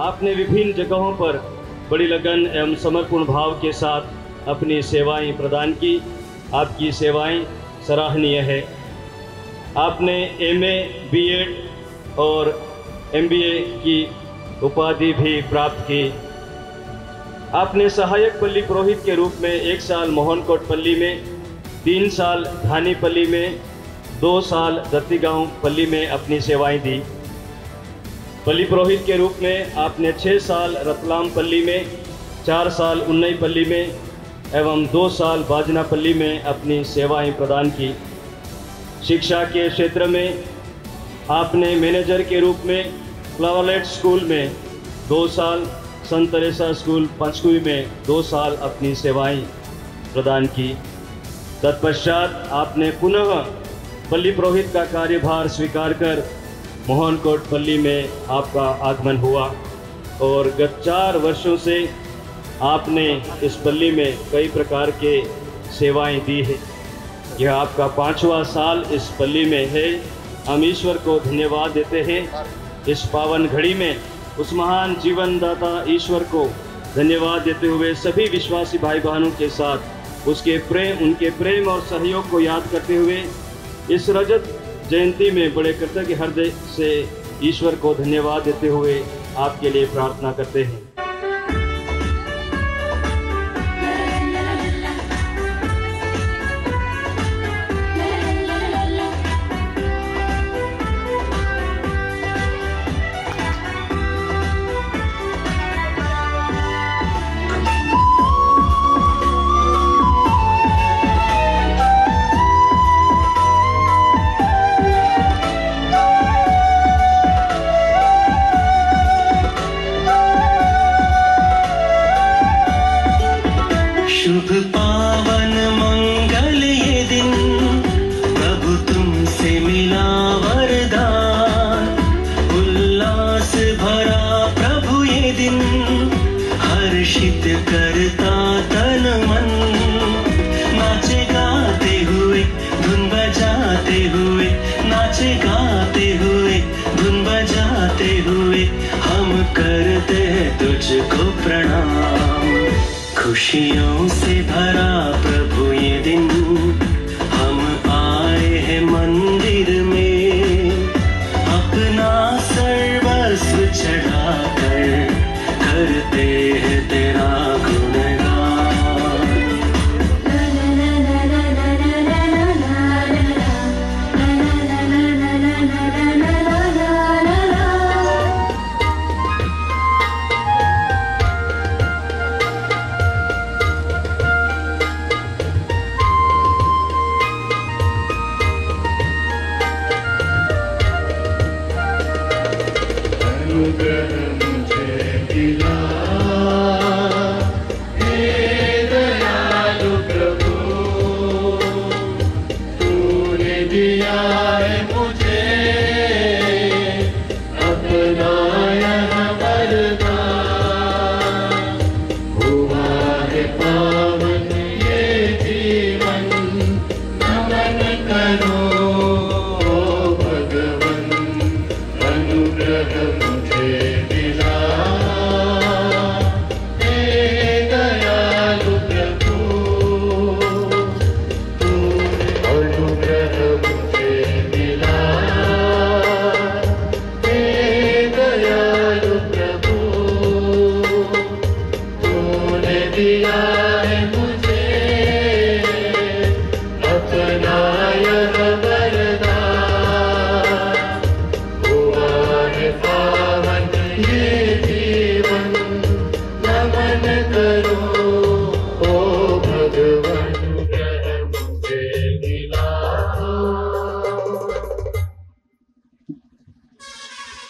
आपने विभिन्न जगहों पर बड़ी लगन एवं समर्पण भाव के साथ अपनी सेवाएं प्रदान की। आपकी सेवाएं सराहनीय है। आपने एमए, बीएड और एमबीए की उपाधि भी प्राप्त की। आपने सहायक पल्ली पुरोहित के रूप में 1 साल मोहनकोट पल्ली में, 3 साल धानीपल्ली में, 2 साल दत्तीगांव पल्ली में अपनी सेवाएं दी। पल्ली पुरोहित के रूप में आपने 6 साल रतलाम पल्ली में, 4 साल उन्नई पल्ली में एवं 2 साल बाजना पल्ली में अपनी सेवाएं प्रदान की। शिक्षा के क्षेत्र में आपने मैनेजर के रूप में फ्लावरलेट स्कूल में 2 साल, संत तेरेसा स्कूल पंचकुई में 2 साल अपनी सेवाएं प्रदान की। तत्पश्चात आपने पुनः पल्ली पुरोहित का कार्यभार स्वीकार कर मोहनकोट पल्ली में आपका आगमन हुआ और गत 4 वर्षों से आपने इस पल्ली में कई प्रकार के सेवाएं दी है। यह आपका 5वां साल इस पल्ली में है। हम ईश्वर को धन्यवाद देते हैं। इस पावन घड़ी में उस महान जीवनदाता ईश्वर को धन्यवाद देते हुए सभी विश्वासी भाई बहनों के साथ उनके प्रेम और सहयोग को याद करते हुए इस रजत जयंती में बड़े कृतज्ञ हृदय से ईश्वर को धन्यवाद देते हुए आपके लिए प्रार्थना करते हैं। शुभ पावन मंगल ये दिन, प्रभु तुमसे मिला वरदान। उल्लास भरा प्रभु ये दिन, हर्षित करता तन मन। नाचे गाते हुए धुन बजाते हुए, नाचे गाते हुए धुन बजाते हुए, हम करते तुझको प्रणाम। खुशियों से भरा प्रभु ये दिन, हम आए हैं मंदिर में। अपना सर्वस्व चढ़ाकर करते हैं तेरा गुणगान।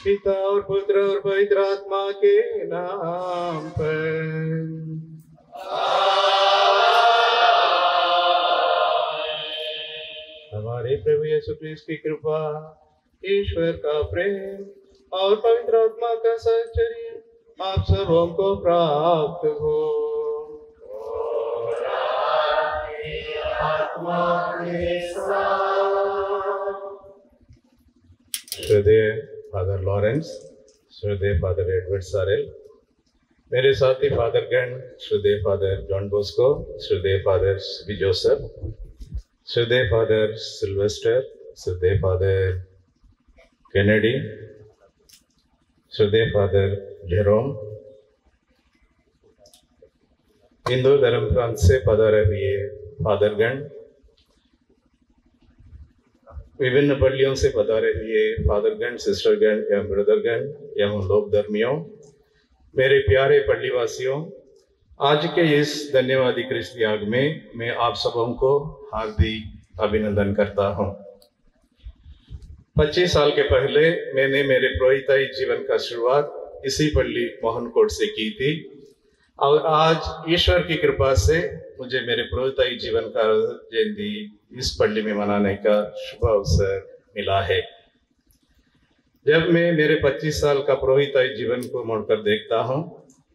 पिता और पुत्र और पवित्र आत्मा के नाम पर। हमारे प्रभु यीशु क्रिस्त की कृपा, ईश्वर का प्रेम और पवित्र आत्मा का साहचर्य आप सबों को प्राप्त हो। श्रद्धेय फादर लॉरेंस, श्रद्धेय फादर एडवर्ड सारेल, मेरे साथी फादर गण श्रद्धेय फादर जॉन बोस्को, श्रद्धेय फादर बी जोसेफ, श्रद्धेय फादर सिल्वेस्टर, श्रद्धेय फादर केनेडी, श्रद्धेय फादर जेरोम, हिंदू धर्म प्रांत से पधारे हुए फादरगण, विभिन्न पल्लियों से पधारे हुए फादरगण, सिस्टरगण एवं ब्रदरगण एवं लोक धर्मियों, मेरे प्यारे पल्लीवासियों, आज के इस धन्यवादी क्रिस्त याग में मैं आप सबों को हार्दिक अभिनंदन करता हूं। 25 साल के पहले मैंने मेरे पुरोहिताई जीवन का शुरुआत इसी पल्ली मोहनकोट से की थी और आज ईश्वर की कृपा से मुझे मेरे पुरोहिताई जीवन का जयंती इस पल्ली में मनाने का शुभ अवसर मिला है। जब मैं मेरे 25 साल का पुरोहिताई जीवन को मुड़कर देखता हूं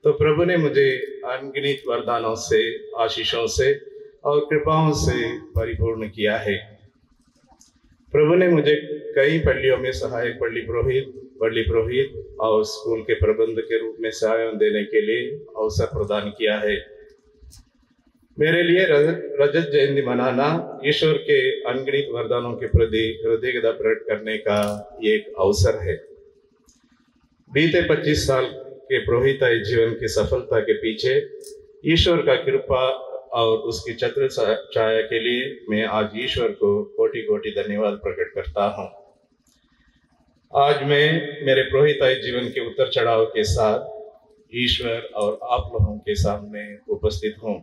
तो प्रभु ने मुझे अनगिनत वरदानों से, आशीषों से और कृपाओं से परिपूर्ण किया है। प्रभु ने मुझे कई पल्लियों में सहायक पल्ली पुरोहित और स्कूल के प्रबंध के रूप में सहायता देने के लिए अवसर प्रदान किया है। मेरे लिए रजत जयंती मनाना ईश्वर के अनगिनत वरदानों के प्रति कृतज्ञता प्रकट करने का एक अवसर है। बीते 25 साल के पुरोहिताई जीवन की सफलता के पीछे ईश्वर का कृपा और उसकी छत्र छाया के लिए मैं आज ईश्वर को कोटि कोटि धन्यवाद प्रकट करता हूं। आज मैं मेरे पुरोहिताई जीवन के उतर चढ़ाव के साथ ईश्वर और आप लोगों के सामने उपस्थित हूं।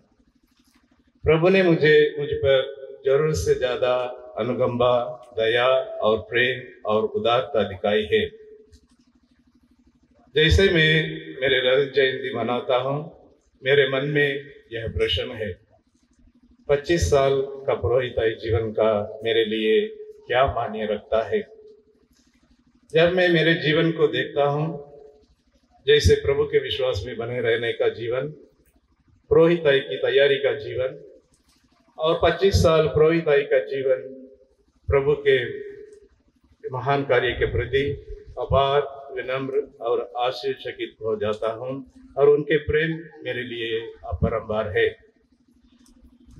प्रभु ने मुझ पर जरूरत से ज्यादा अनुकंपा, दया और प्रेम और उदारता दिखाई है। जैसे मैं मेरे रजत जयंती मनाता हूं, मेरे मन में यह प्रश्न है, 25 साल का पुरोहिताई जीवन का मेरे लिए क्या मायने रखता है। जब मैं मेरे जीवन को देखता हूं, जैसे प्रभु के विश्वास में बने रहने का जीवन, पुरोहिताई की तैयारी का जीवन और 25 साल पुरोहिताई का जीवन, प्रभु के महान कार्य के प्रति अपार, विनम्र और आश्चर्यचकित हो जाता हूं और उनके प्रेम मेरे लिए अपरंपार है।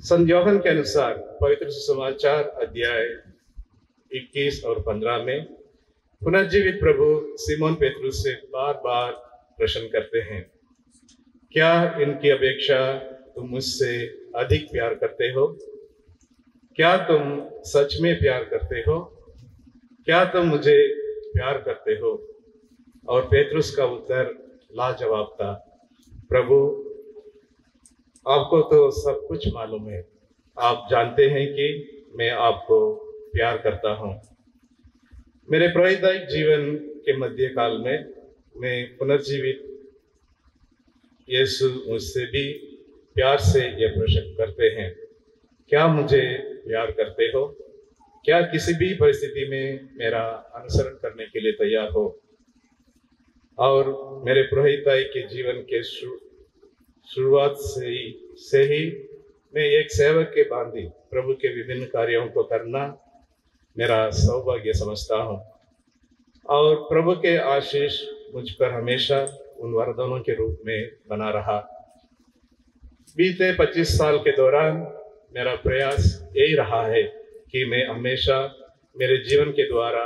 संत यूहन्ना के अनुसार पवित्र सुसमाचार अध्याय 21 और 15 में पुनर्जीवित प्रभु सिमोन पेतरुस से बार बार प्रश्न करते हैं, क्या इनकी अपेक्षा तुम मुझसे अधिक प्यार करते हो? क्या तुम सच में प्यार करते हो? क्या तुम मुझे प्यार करते हो? और पेतरुस का उत्तर लाजवाब था, प्रभु आपको तो सब कुछ मालूम है, आप जानते हैं कि मैं आपको प्यार करता हूं। मेरे पुरोहिताई जीवन के मध्यकाल में मैं पुनर्जीवित यीशु मुझसे भी प्यार से यह प्रश्न करते हैं, क्या मुझे प्यार करते हो? क्या किसी भी परिस्थिति में मेरा अनुसरण करने के लिए तैयार हो? और मेरे पुरोहिताई के जीवन के शुरुआत से ही मैं एक सेवक के भांति प्रभु के विभिन्न कार्यों को करना मेरा सौभाग्य समझता हूँ और प्रभु के आशीष मुझ पर हमेशा उन वरदानों के रूप में बना रहा। बीते 25 साल के दौरान मेरा प्रयास यही रहा है कि मैं हमेशा मेरे जीवन के द्वारा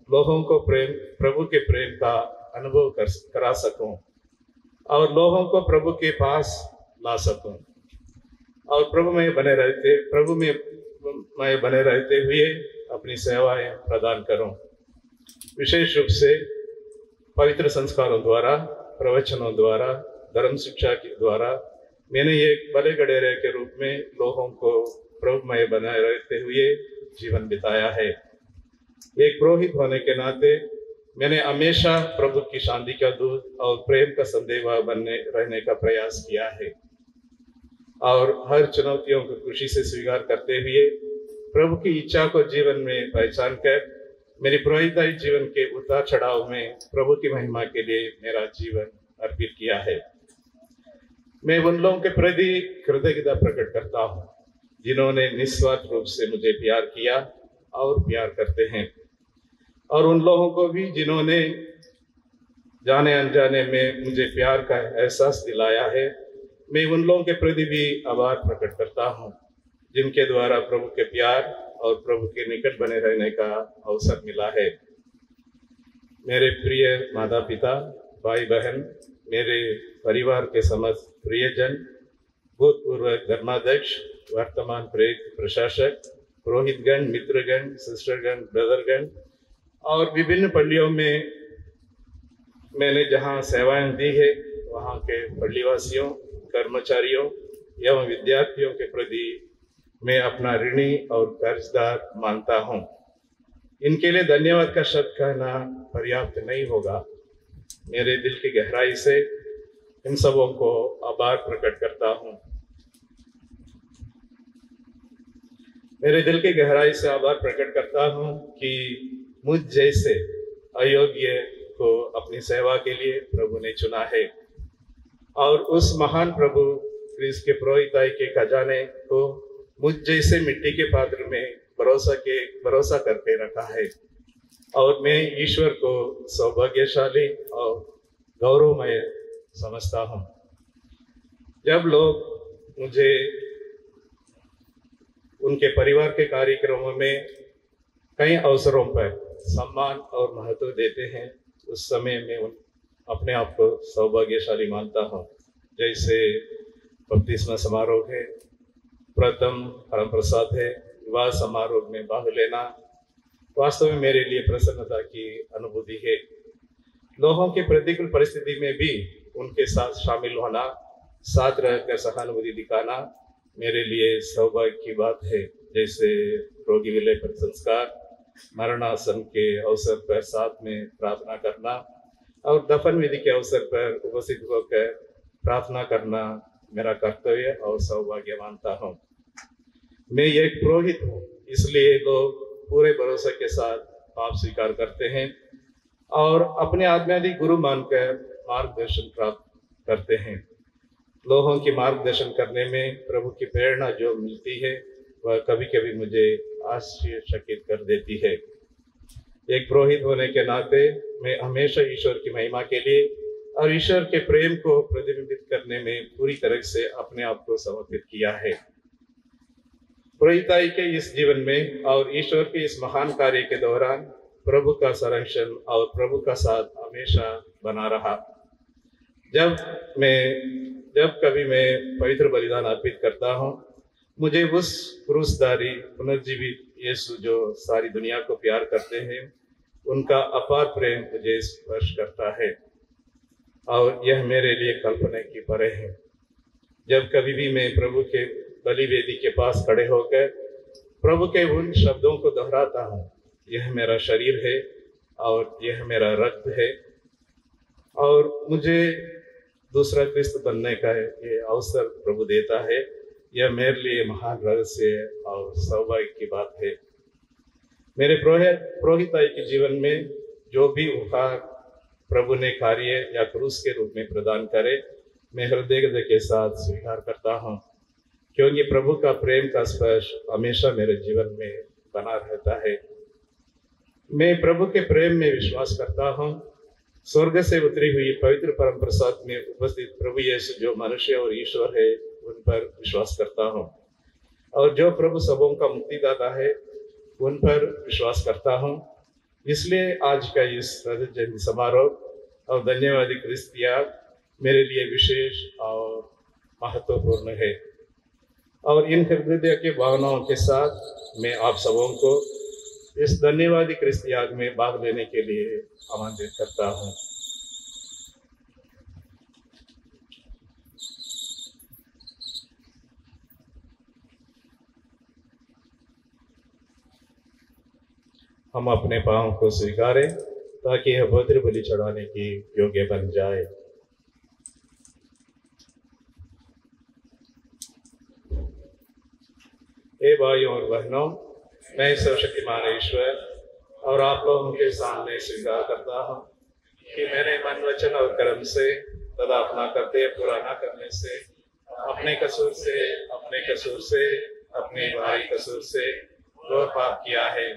लोगों को प्रभु के प्रेम का अनुभव करा सकूं और लोगों को प्रभु के पास ला सकूं और प्रभु में बने रहते हुए अपनी सेवाएं प्रदान करूं। विशेष रूप से पवित्र संस्कारों द्वारा, प्रवचनों द्वारा, धर्म शिक्षा के द्वारा मैंने एक बड़े गडेरे के रूप में लोगों को प्रभुमय बनाए रहते हुए जीवन बिताया है। एक पुरोहित होने के नाते मैंने हमेशा प्रभु की शांति का दूत और प्रेम का संदेशवाहक बनने रहने का प्रयास किया है और हर चुनौतियों को खुशी से स्वीकार करते हुए प्रभु की इच्छा को जीवन में पहचान कर मेरी पुरोहिताई जीवन के उतार चढ़ाव में प्रभु की महिमा के लिए मेरा जीवन अर्पित किया है। मैं उन लोगों के प्रति कृतज्ञता प्रकट करता हूँ जिन्होंने निस्वार्थ रूप से मुझे प्यार किया और प्यार करते हैं और उन लोगों को भी जिन्होंने जाने अनजाने में मुझे प्यार का एहसास दिलाया है। मैं उन लोगों के प्रति भी आभार प्रकट करता हूँ जिनके द्वारा प्रभु के प्यार और प्रभु के निकट बने रहने का अवसर मिला है। मेरे प्रिय माता पिता, भाई बहन, मेरे परिवार के समस्त प्रियजन, भूतपूर्व धर्माध्यक्ष, वर्तमान प्रेरित प्रशासक, पुरोहितगण, मित्रगण, सिस्टरगण, ब्रदरगण और विभिन्न पल्लियों में मैंने जहाँ सेवाएं दी है वहाँ के पल्लीवासियों, कर्मचारियों एवं विद्यार्थियों के प्रति मैं अपना ऋणी और कर्जदार मानता हूँ। इनके लिए धन्यवाद का शब्द कहना पर्याप्त नहीं होगा। मेरे दिल की गहराई से इन सबों को आभार प्रकट करता हूँ। मेरे दिल की गहराई से आभार प्रकट करता हूँ कि मुझ जैसे अयोग्य को अपनी सेवा के लिए प्रभु ने चुना है और उस महान प्रभु क्रिस्त के पुरोहिताई के खजाने को मुझ जैसे मिट्टी के पात्र में भरोसा करके रखा है। और मैं ईश्वर को सौभाग्यशाली और गौरवमय समझता हूँ जब लोग मुझे उनके परिवार के कार्यक्रमों में कई अवसरों पर सम्मान और महत्व देते हैं। उस समय मैं अपने आप को सौभाग्यशाली मानता हूँ। जैसे बपतिस्मा समारोह है, प्रथम परम प्रसाद है, विवाह समारोह में भाग लेना वास्तव में मेरे लिए प्रसन्नता की अनुभूति है। लोगों की प्रतिकूल परिस्थिति में भी उनके साथ शामिल होना, साथ रहकर सहानुभूति दिखाना मेरे लिए सौभाग्य की बात है। जैसे रोगी विलय पर संस्कार, मरणासन के अवसर पर साथ में प्रार्थना करना और दफन विधि के अवसर पर उपस्थित होकर प्रार्थना करना मेरा कर्तव्य और सौभाग्य मानता हूँ। मैं एक पुरोहित हूँ, इसलिए लोग पूरे भरोसे के साथ पाप स्वीकार करते हैं और अपने आध्यात्मिक गुरु मानकर मार्गदर्शन प्राप्त करते हैं। लोगों की मार्गदर्शन करने में प्रभु की प्रेरणा जो मिलती है वह कभी कभी मुझे आश्चर्यचकित कर देती है। एक पुरोहित होने के नाते मैं हमेशा ईश्वर की महिमा के लिए और ईश्वर के प्रेम को प्रतिबिंबित करने में पूरी तरह से अपने आप को समर्पित किया है। पुरोहिताई के इस जीवन में और ईश्वर के इस महान कार्य के दौरान प्रभु का संरक्षण और प्रभु का साथ हमेशा बना रहा। जब कभी मैं पवित्र बलिदान अर्पित करता हूँ, मुझे उस क्रूसधारी पुनर्जीवित यीशु जो सारी दुनिया को प्यार करते हैं उनका अपार प्रेम मुझे स्पर्श करता है और यह मेरे लिए कल्पना की परे है। जब कभी भी मैं प्रभु के बलि वेदी के पास खड़े होकर प्रभु के उन शब्दों को दोहराता हूँ, यह मेरा शरीर है और यह मेरा रक्त है और मुझे दूसरा क्रिस्त बनने का ये अवसर प्रभु देता है, यह मेरे लिए महान रहस्य और सौभाग्य की बात है। मेरे पुरोहिताई के जीवन में जो भी उपहार प्रभु ने कार्य या क्रूस के रूप में प्रदान करे, मैं हृदय के साथ स्वीकार करता हूँ, क्योंकि प्रभु का प्रेम का स्पर्श हमेशा मेरे जीवन में बना रहता है। मैं प्रभु के प्रेम में विश्वास करता हूँ। स्वर्ग से उतरी हुई पवित्र परम प्रसाद में उपस्थित प्रभु यीशु जो मनुष्य और ईश्वर है उन पर विश्वास करता हूँ और जो प्रभु सबों का मुक्तिदाता है उन पर विश्वास करता हूँ। इसलिए आज का इस रजत जयंती समारोह और धन्यवादी क्रिस्त याग मेरे लिए विशेष और महत्वपूर्ण है और इन हृदय के भावनाओं के साथ मैं आप सबों को इस धन्यवादी क्रिस्त याग में भाग लेने के लिए आमंत्रित करता हूँ। हम अपने पाँव को स्वीकारें ताकि यह पवित्र बलि चढ़ाने की योग्य बन जाए। हे भाइयों और बहनों, मैं सर्वशक्तिमान ईश्वर और आप लोगों के सामने स्वीकार करता हूँ कि मैंने मन, वचन और कर्म से तथा अपना कर्तव्य पूरा न करने से, अपने कसूर से, अपने भाई कसूर से घोर पाप किया है।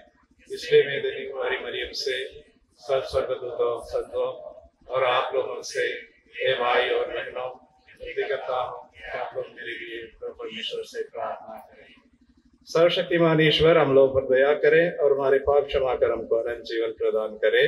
इसलिए मैं देवी कुमारी मरियम से सब स्वर्गदूतों, संतों और आप लोगों से हे भाई और बहनों विनती करता हूँ कि आप लोग मेरे लिए परमेश्वर से प्रार्थना करें। सर्वशक्तिमान ईश्वर हम लोग पर दया करें और हमारे पाप क्षमा कर हमको अनंत जीवन प्रदान करे।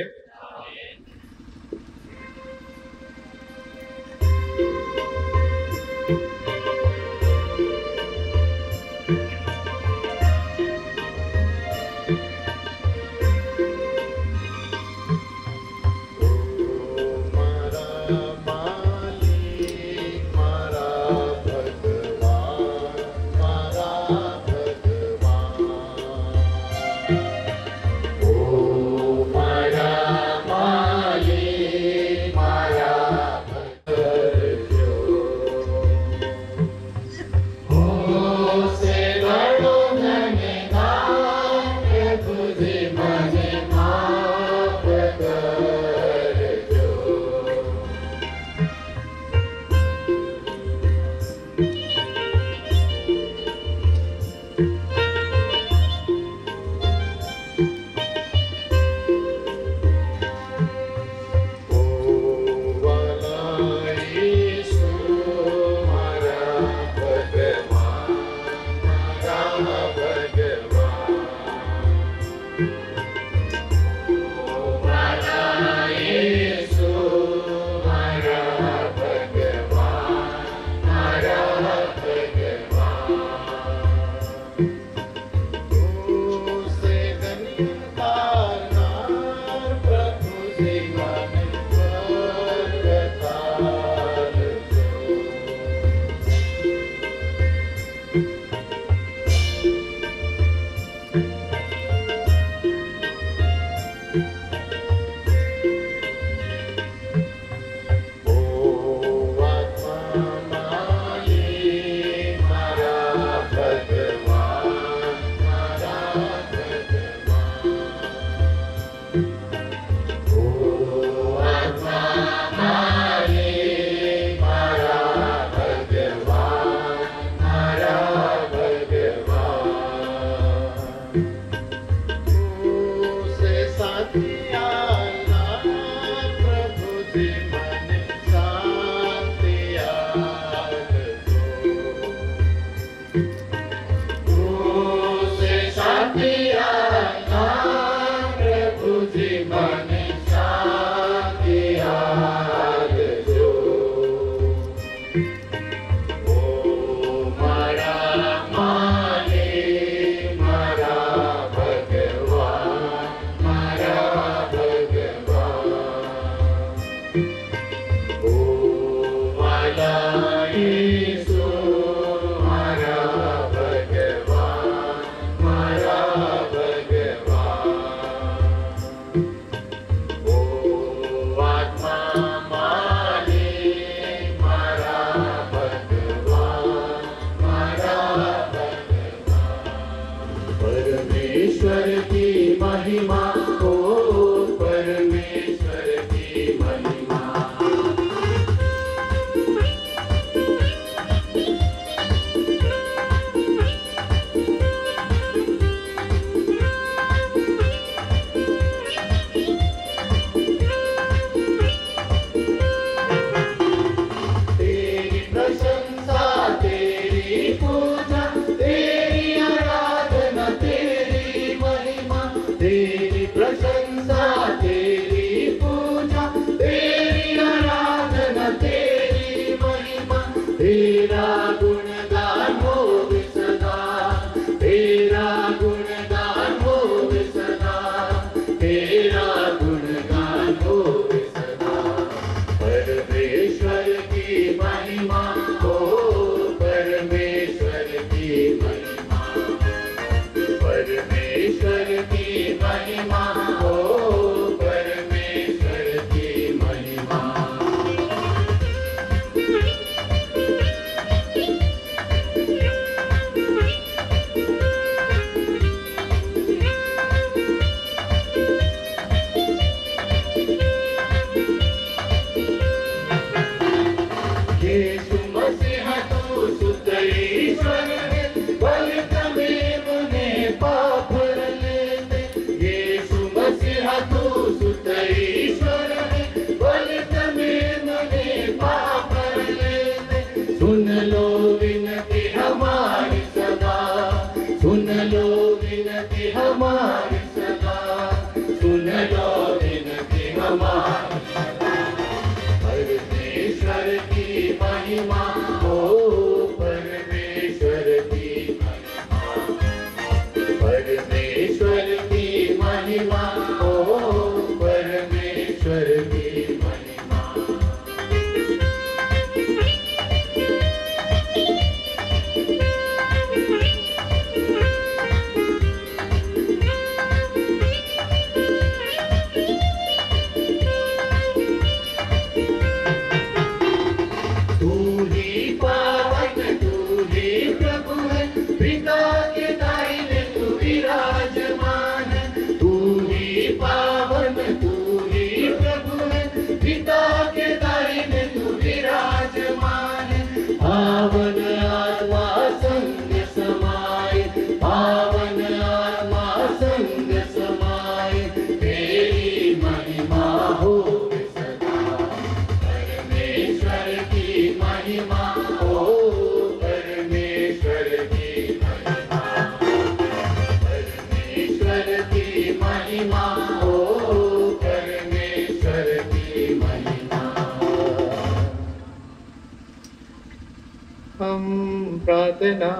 प्रार्थना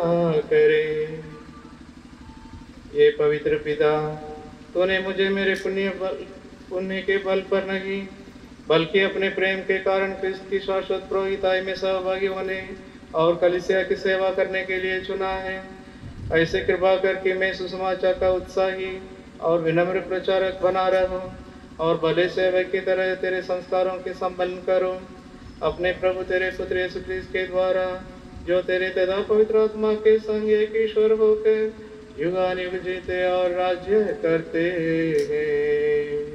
करें। ये पवित्र पिता, तूने मुझे मेरे पुण्य के बल पर नहीं बल्कि अपने प्रेम के कारण क्रिस्त की शाश्वत पुरोहिताई में सहभागी होने और कलीसिया की सेवा करने के लिए चुना है। ऐसे कृपा करके मैं सुसमाचार का उत्साही और विनम्र प्रचारक बना रहूं और भले सेवक की तरह तेरे संस्कारों के संपन्न करूं। अपने प्रभु तेरे पुत्र यीशु क्रिस्त के द्वारा, जो तेरे तथा पवित्र आत्मा के संग एक ईश्वर होकर युगानुयुग जीते और राज्य करते हैं।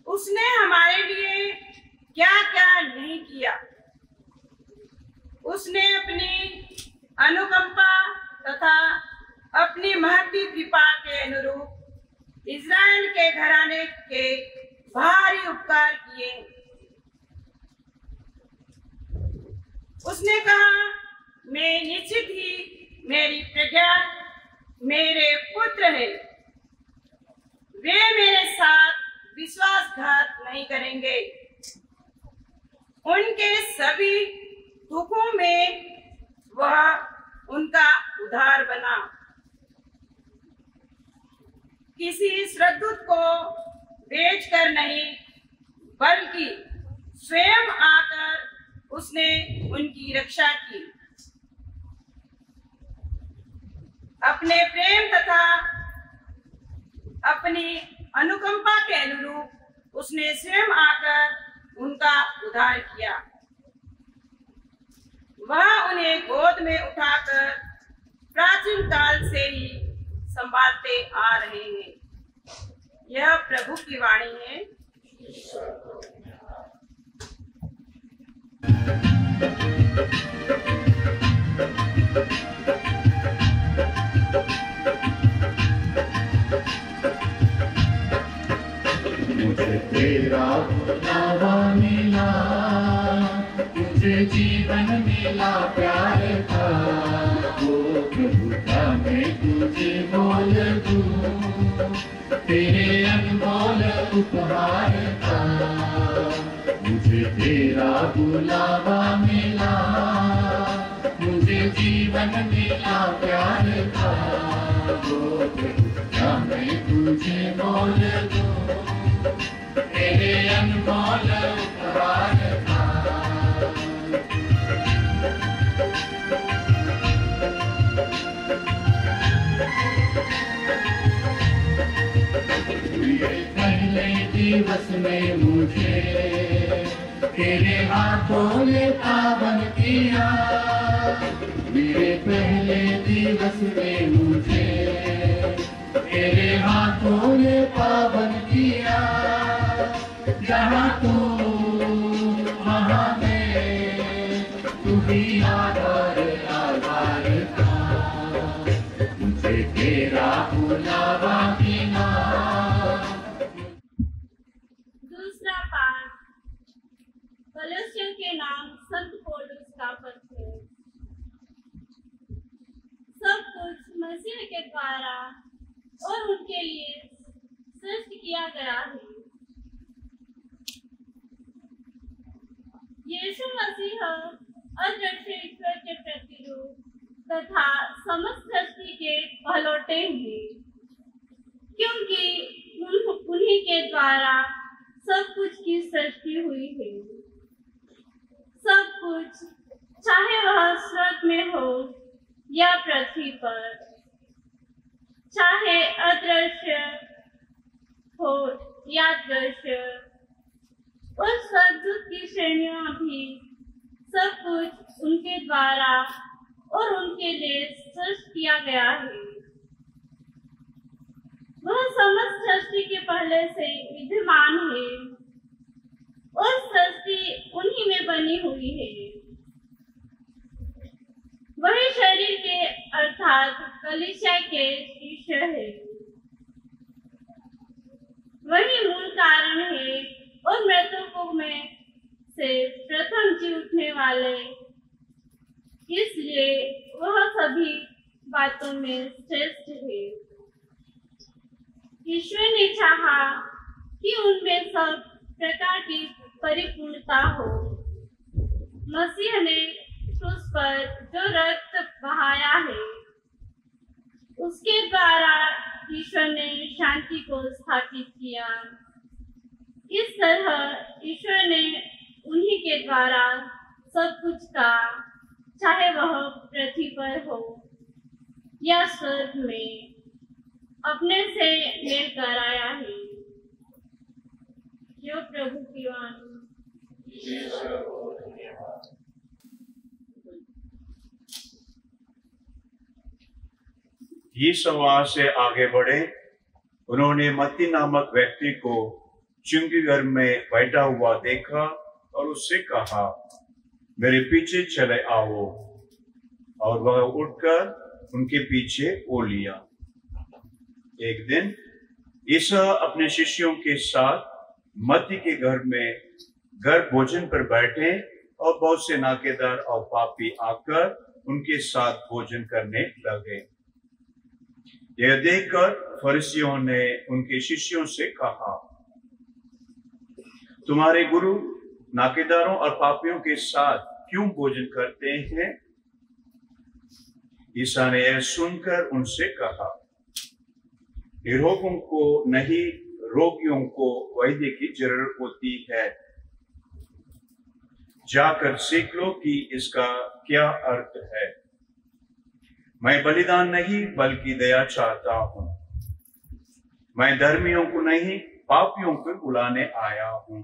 उसने हमारे लिए क्या क्या नहीं किया। उसने अपनी अनुकंपा तथा अपनी महती कृपा के अनुरूप इज़राइल के घराने के भारी उपकार किए। उसने कहा, मैं निश्चित ही मेरी प्रजा मेरे पुत्र है, वे मेरे साथ विश्वासघात नहीं करेंगे। उनके सभी दुखों में वह उनका उद्धार बना। किसी श्रद्धुत को बेचकर नहीं बल्कि स्वयं आकर उसने उनकी रक्षा की। अपने प्रेम तथा अपनी अनुकंपा के अनुरूप उसने स्वयं आकर उनका उद्धार किया। वह उन्हें गोद में उठाकर प्राचीन काल से ही संभालते आ रहे हैं। यह प्रभु की वाणी है। मुझे तेरा बुलावा मिला, मुझे जीवन मिला प्यार का। वो प्रभु का मैं तुझे बोल दूं, तेरे अनमोल उपहार का। मुझे तेरा बुलावा मिला, मुझे जीवन मिला प्यार का। वो प्रभु का मैं तुझे बोल दूं, तेरे अनमोल उपहार का। पहले दिवस में मुझे तेरे हाथों ने पावन किया। मेरे पहले दिवस में मुझे तेरे हाथों ने पावन किया। से तेरा बुलावा बिना। दूसरा पाठ कलस्यों के नाम संत पौलुस का पत्र। सब कुछ मसीह के द्वारा और उनके लिए सृष्टि किया गया है। यीशु मसीह अदृश्य ईश्वर के प्रतिरूप तथा समस्त सृष्टि के पहलौटे हैं, क्योंकि उन्हीं के द्वारा सब कुछ की सृष्टि हुई है। सब कुछ, चाहे वह स्वर्ग में हो या पृथ्वी पर, चाहे अदृश्य हो या दृश्य, और स्वर्गदूत की श्रेणियां भी, सब कुछ उनके द्वारा और उनके लिए सृष्टि किया गया है। वह समस्त सृष्टि के पहले से विद्यमान है और सृष्टि उन्हीं में बनी हुई है। वही शरीर के अर्थात कलीसिया के ईश्वर है। वही मूल कारण है और मृतकों में से प्रथम जी उठने वाले, इसलिए वह सभी बातों में श्रेष्ठ है। ईश्वर ने चाहा कि उनमें सब प्रकार की परिपूर्णता हो। मसीह ने क्रूस पर जो रक्त बहाया है, उसके द्वारा ईश्वर ने शांति को स्थापित किया। इस तरह ईश्वर ने उन्हीं के द्वारा सब कुछ का, चाहे वह पृथ्वी पर हो या स्वर्ग में, अपने से मेल कराया है। जो प्रभु की वाणी। यीशु वहां से आगे बढ़े। उन्होंने मत्ती नामक व्यक्ति को चुंगी घर में बैठा हुआ देखा और उससे कहा, मेरे पीछे चले आओ। और वह उठकर उनके पीछे हो लिया। एक दिन यीशु अपने शिष्यों के साथ मत्ती के घर में घर भोजन पर बैठे और बहुत से नाकेदार और पापी आकर उनके साथ भोजन करने लगे। यह देखकर फरीसियों ने उनके शिष्यों से कहा, तुम्हारे गुरु नाकेदारों और पापियों के साथ क्यों भोजन करते हैं? ईसा ने यह सुनकर उनसे कहा, निरोगों को नहीं, रोगियों को वैद्य की जरूरत होती है। जाकर सीख लो कि इसका क्या अर्थ है। मैं बलिदान नहीं बल्कि दया चाहता हूं। मैं धर्मियों को नहीं, पापियों को बुलाने आया हूं।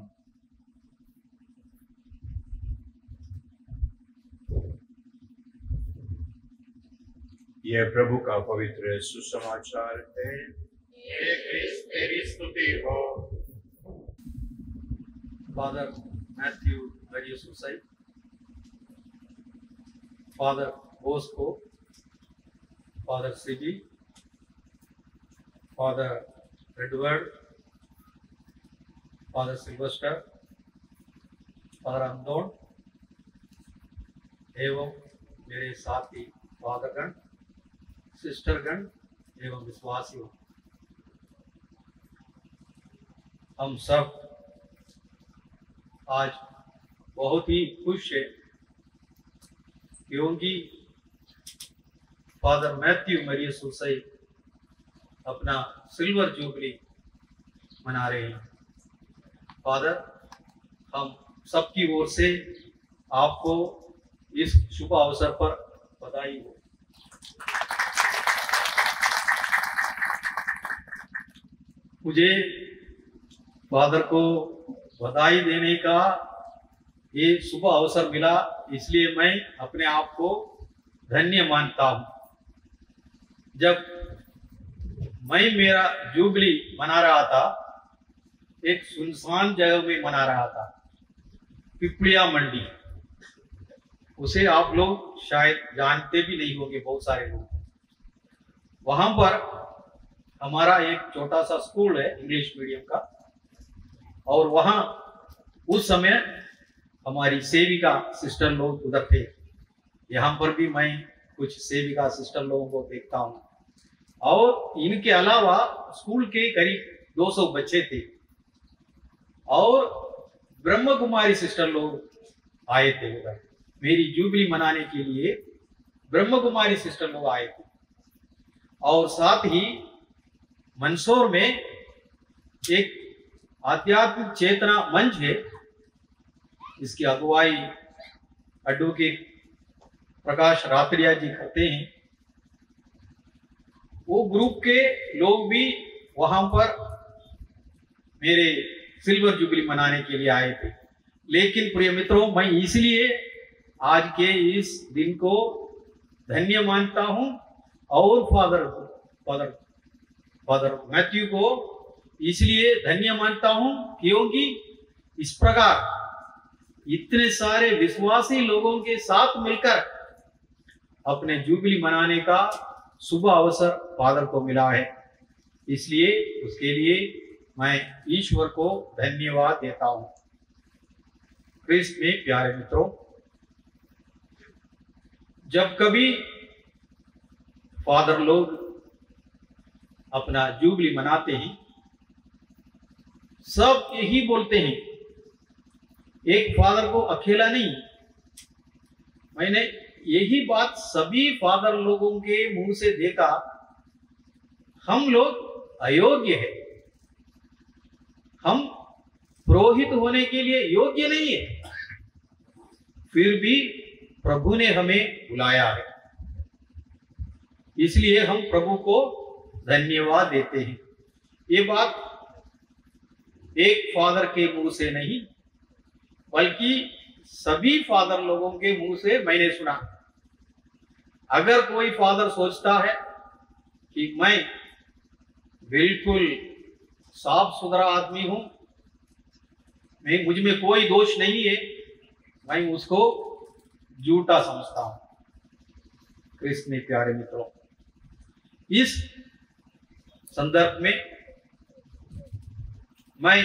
यह प्रभु का पवित्र सुसमाचार है। हे क्रिस्त, तेरी स्तुति हो। Father Matthew Maria Susai, Father Bosco, Father CB, Father Edward, Father Sylvester, Father Andon, एवं मेरे साथी फादरगण, सिस्टरगण एवं विश्वासियों, हम सब आज बहुत ही खुश है क्योंकि फादर मैथ्यू मरिया सुसई अपना सिल्वर जुबली मना रहे हैं। फादर, हम सबकी ओर से आपको इस शुभ अवसर पर बधाई हो। मुझे फादर को बधाई देने का ये शुभ अवसर मिला, इसलिए मैं अपने आप को धन्य मानता हूं। जब मैं मेरा जुबली मना रहा था, एक सुनसान जगह में मना रहा था, पिपलिया मंडी। उसे आप लोग शायद जानते भी नहीं होंगे, बहुत सारे लोग। वहां पर हमारा एक छोटा सा स्कूल है इंग्लिश मीडियम का, और वहां उस समय हमारी सेविका सिस्टर लोग उधर थे। यहाँ पर भी मैं कुछ सेविका सिस्टर लोगों को देखता हूँ, और इनके अलावा स्कूल के करीब 200 बच्चे थे, और ब्रह्म कुमारी सिस्टर लोग आए थे उधर मेरी जुबली मनाने के लिए। ब्रह्म कुमारी सिस्टर लोग आए थे, और साथ ही मंदसौर में एक आध्यात्मिक चेतना मंच है, इसकी अगुवाई एडवोकेट प्रकाश रात्रिया जी करते हैं। वो ग्रुप के लोग भी वहां पर मेरे सिल्वर जुबली मनाने के लिए आए थे। लेकिन प्रिय मित्रों, मैं इसलिए आज के इस दिन को धन्य मानता हूं, और फादर मैथ्यू को इसलिए धन्य मानता हूं क्योंकि इस प्रकार इतने सारे विश्वासी लोगों के साथ मिलकर अपने जुबली मनाने का शुभ अवसर फादर को मिला है। इसलिए उसके लिए मैं ईश्वर को धन्यवाद देता हूं। क्रिस्त में प्यारे मित्रों, जब कभी फादर लोग अपना जुबली मनाते हैं, सब यही बोलते हैं, एक फादर को अकेला नहीं। मैंने यही बात सभी फादर लोगों के मुंह से देखा, हम लोग अयोग्य है, हम पुरोहित होने के लिए योग्य नहीं है, फिर भी प्रभु ने हमें बुलाया है। इसलिए हम प्रभु को धन्यवाद देते हैं। ये बात एक फादर के मुंह से नहीं, बल्कि सभी फादर लोगों के मुंह से मैंने सुना। अगर कोई फादर सोचता है कि मैं बिल्कुल साफ सुथरा आदमी हूं, मुझ में कोई दोष नहीं है, मैं उसको झूठा समझता हूं। कृष्ण में प्यारे मित्रों, इस संदर्भ में मैं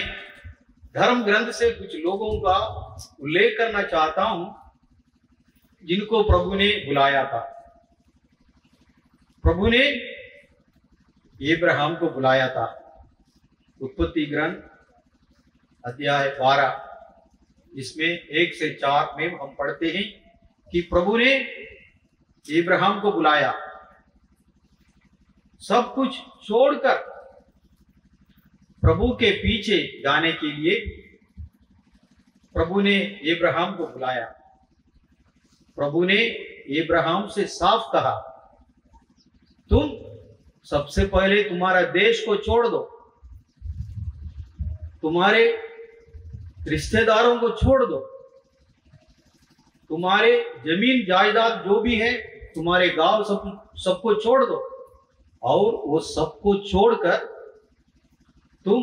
धर्म ग्रंथ से कुछ लोगों का उल्लेख करना चाहता हूं जिनको प्रभु ने बुलाया था। प्रभु ने अब्राहम को बुलाया था। उत्पत्ति ग्रंथ अध्याय 12 इसमें 1 से 4 में हम पढ़ते हैं कि प्रभु ने अब्राहम को बुलाया, सब कुछ छोड़कर प्रभु के पीछे जाने के लिए प्रभु ने अब्राहम को बुलाया। प्रभु ने अब्राहम से साफ कहा, तुम सबसे पहले तुम्हारा देश को छोड़ दो, तुम्हारे रिश्तेदारों को छोड़ दो, तुम्हारे जमीन जायदाद जो भी है, तुम्हारे गांव सबको छोड़ दो, और वो सबको छोड़कर तुम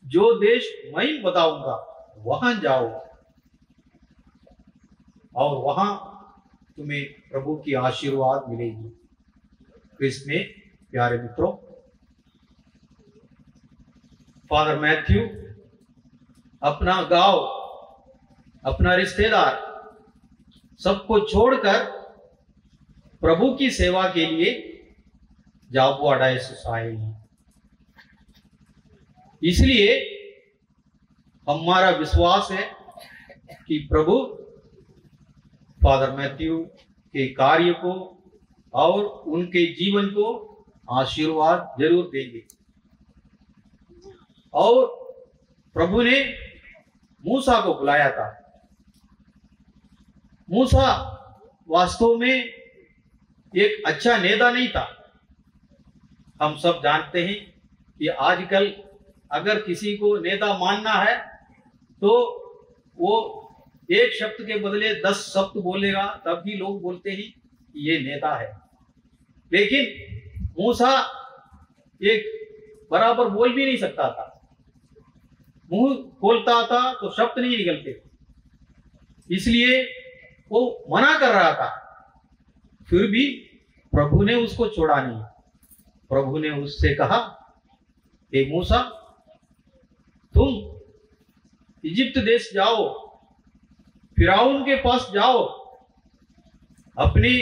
जो देश मैं बताऊंगा वहां जाओ, और वहां तुम्हें प्रभु की आशीर्वाद मिलेगी। क्रिस्त में प्यारे मित्रों, फादर मैथ्यू अपना गांव, अपना रिश्तेदार सबको छोड़कर प्रभु की सेवा के लिए जाबुआ डायोसिस आए हैं। इसलिए हमारा विश्वास है कि प्रभु फादर मैथ्यू के कार्य को और उनके जीवन को आशीर्वाद जरूर देंगे। और प्रभु ने मूसा को बुलाया था। मूसा वास्तव में एक अच्छा नेता नहीं था। हम सब जानते हैं कि आजकल अगर किसी को नेता मानना है तो वो एक शब्द के बदले 10 शब्द बोलेगा, तब भी लोग बोलते हैं कि ये नेता है। लेकिन मूसा एक बराबर बोल भी नहीं सकता था, मुंह खोलता था तो शब्द नहीं निकलते, इसलिए वो मना कर रहा था। फिर भी प्रभु ने उसको छोड़ा नहीं। प्रभु ने उससे कहा, हे मूसा, तुम इजिप्ट देश जाओ, फिरौन के पास जाओ, अपनी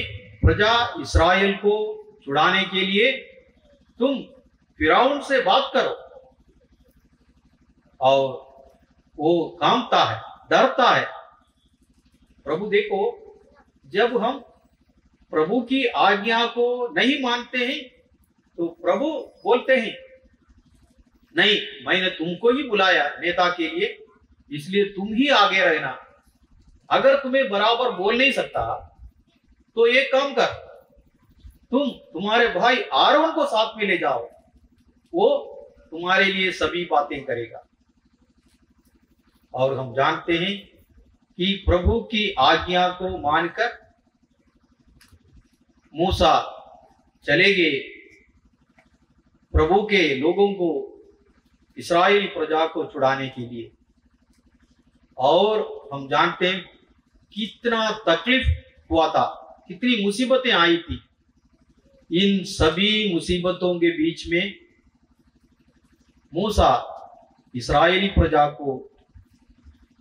प्रजा इस्राएल को छुड़ाने के लिए तुम फिरौन से बात करो। और वो कांपता है, डरता है। प्रभु देखो, जब हम प्रभु की आज्ञा को नहीं मानते हैं तो प्रभु बोलते हैं, नहीं, मैंने तुमको ही बुलाया नेता के लिए, इसलिए तुम ही आगे रहना। अगर तुम्हें बराबर बोल नहीं सकता तो एक काम कर, तुम तुम्हारे भाई आरोन को साथ में ले जाओ, वो तुम्हारे लिए सभी बातें करेगा। और हम जानते हैं कि प्रभु की आज्ञा को मानकर मूसा चले गए प्रभु के लोगों को, इस्राएली प्रजा को छुड़ाने के लिए। और हम जानते हैं कितना तकलीफ हुआ था, कितनी मुसीबतें आई थी। इन सभी मुसीबतों के बीच में मूसा इस्राएली प्रजा को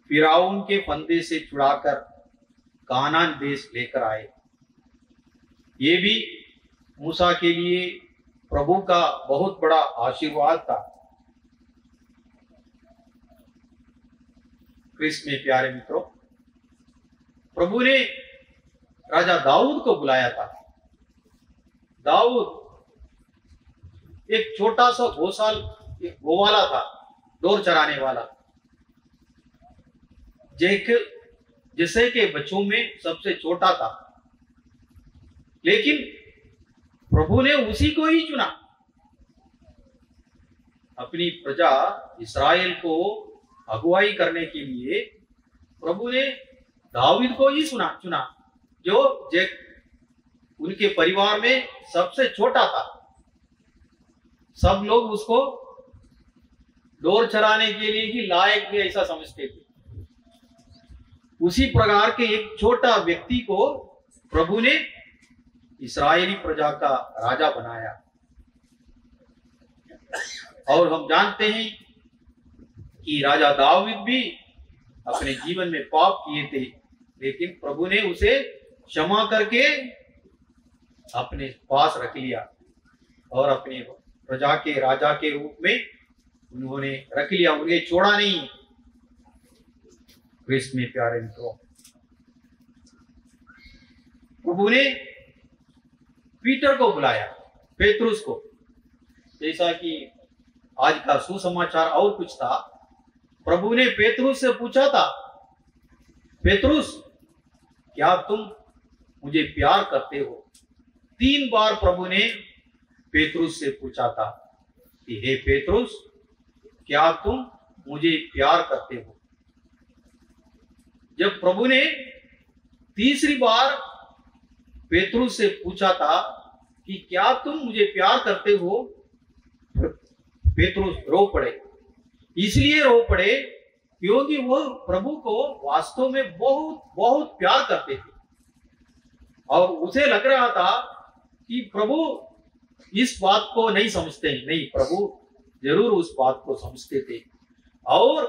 फिरौन के फंदे से छुड़ाकर कानान देश लेकर आए। ये भी मूसा के लिए प्रभु का बहुत बड़ा आशीर्वाद था। क्रिस्त में प्यारे मित्रों, प्रभु ने राजा दाऊद को बुलाया था। दाऊद एक छोटा सा गोवाला था, डोर चराने वाला, जैसे के बच्चों में सबसे छोटा था। लेकिन प्रभु ने उसी को ही चुना। अपनी प्रजा इस्राएल को अगुवाई करने के लिए प्रभु ने दाऊद को ही चुना, जो उनके परिवार में सबसे छोटा था। सब लोग उसको डोर चराने के लिए ही लायक भी ऐसा समझते थे। उसी प्रकार के एक छोटा व्यक्ति को प्रभु ने इस्राएली प्रजा का राजा बनाया। और हम जानते हैं कि राजा दाऊद भी अपने जीवन में पाप किए थे, लेकिन प्रभु ने उसे क्षमा करके अपने पास रख लिया और अपने प्रजा के राजा के रूप में उन्होंने रख लिया, उन्हें छोड़ा नहीं। क्रिस्त में प्यारे मित्रों, प्रभु ने पीटर को बुलाया, पेतरुस को। जैसा कि आज का सुसमाचार और कुछ था, प्रभु ने पेतरुस से पूछा था, पेतरुस, क्या तुम मुझे प्यार करते हो? 3 बार प्रभु ने पेतरुस से पूछा था कि हे पेतरुस, क्या तुम मुझे प्यार करते हो? जब प्रभु ने तीसरी बार पेतरुस से पूछा था कि क्या तुम मुझे प्यार करते हो, पेतरुस रो पड़े। इसलिए रो पड़े क्योंकि वो प्रभु को वास्तव में बहुत बहुत प्यार करते थे और उसे लग रहा था कि प्रभु इस बात को नहीं समझते हैं। नहीं, प्रभु जरूर उस बात को समझते थे और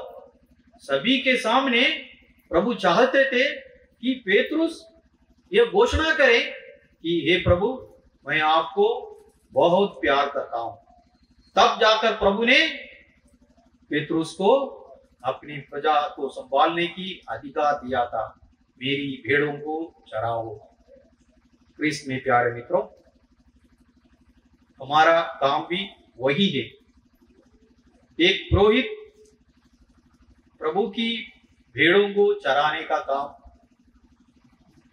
सभी के सामने प्रभु चाहते थे कि पेतरुस ये घोषणा करे कि हे प्रभु, मैं आपको बहुत प्यार करता हूं। तब जाकर प्रभु ने पेतरुस को अपनी प्रजा को संभालने की अधिकार दिया था, मेरी भेड़ों को चराओ। क्रिस्त में प्यारे मित्रों, हमारा काम भी वही है। एक पुरोहित प्रभु की भेड़ों को चराने का काम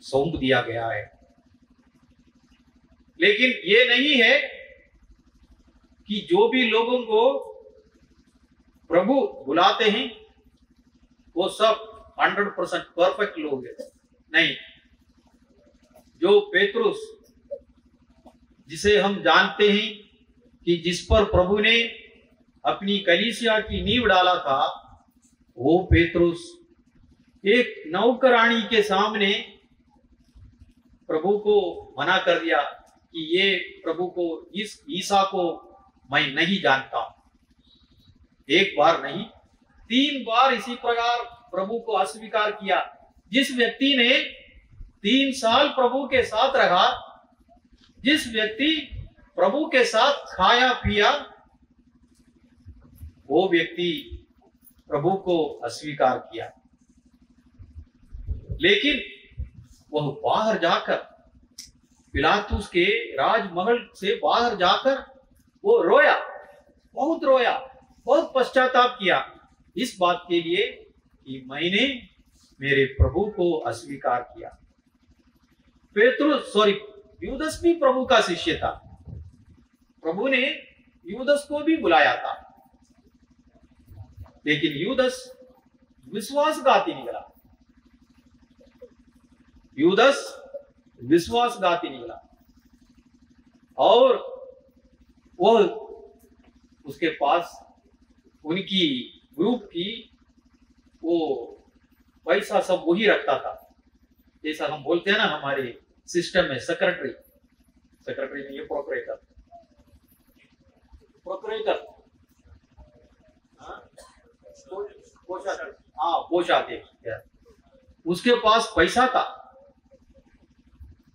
सौंप दिया गया है, लेकिन ये नहीं है कि जो भी लोगों को प्रभु बुलाते हैं वो सब 100% परफेक्ट लोग हैं। नहीं, जो पेतरुस, जिसे हम जानते हैं कि जिस पर प्रभु ने अपनी कलीसिया की नींव डाला था, वो पेतरुस एक नौकरानी के सामने प्रभु को मना कर दिया कि ये प्रभु को, इस ईसा को मैं नहीं जानता। एक बार नहीं, 3 बार इसी प्रकार प्रभु को अस्वीकार किया। जिस व्यक्ति ने 3 साल प्रभु के साथ रहा, जिस व्यक्ति प्रभु के साथ खाया पिया, वो व्यक्ति प्रभु को अस्वीकार किया। लेकिन वह बाहर जाकर, पिलातुस के राजमहल से बाहर जाकर वो रोया, बहुत पश्चाताप किया इस बात के लिए कि मैंने मेरे प्रभु को अस्वीकार किया। यूदस भी प्रभु का शिष्य था। प्रभु ने यूदस को भी बुलाया था, लेकिन यूदस विश्वासघाती निकला। यूदस विश्वासघाती निकला और वह उसके पास उनकी ग्रुप की वो पैसा सब वही रखता था। जैसा हम बोलते हैं ना हमारे सिस्टम में सेक्रेटरी नहीं, ये प्रोपरेटर कोषाध्यक्ष, उसके पास पैसा था।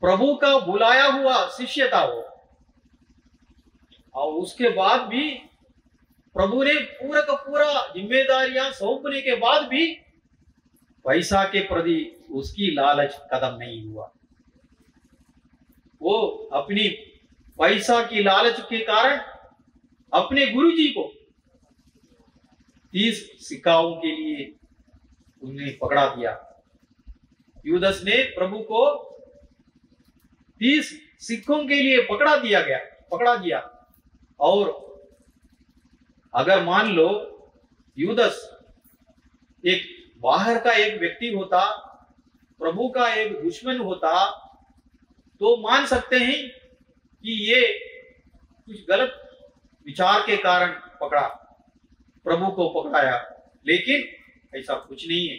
प्रभु का बुलाया हुआ शिष्य था वो, और उसके बाद भी प्रभु ने पूरा का पूरा जिम्मेदारियां सौंपने के बाद भी पैसा के प्रति उसकी लालच खत्म नहीं हुआ। वो अपनी पैसा की लालच के कारण अपने गुरुजी को 30 सिक्काओं के लिए उन्हें पकड़ा दिया। यूदस ने प्रभु को 30 सिक्कों के लिए पकड़ा दिया। और अगर मान लो यूदस एक बाहर का एक व्यक्ति होता, प्रभु का एक दुश्मन होता, तो मान सकते हैं कि ये कुछ गलत विचार के कारण प्रभु को पकड़ाया। लेकिन ऐसा कुछ नहीं है।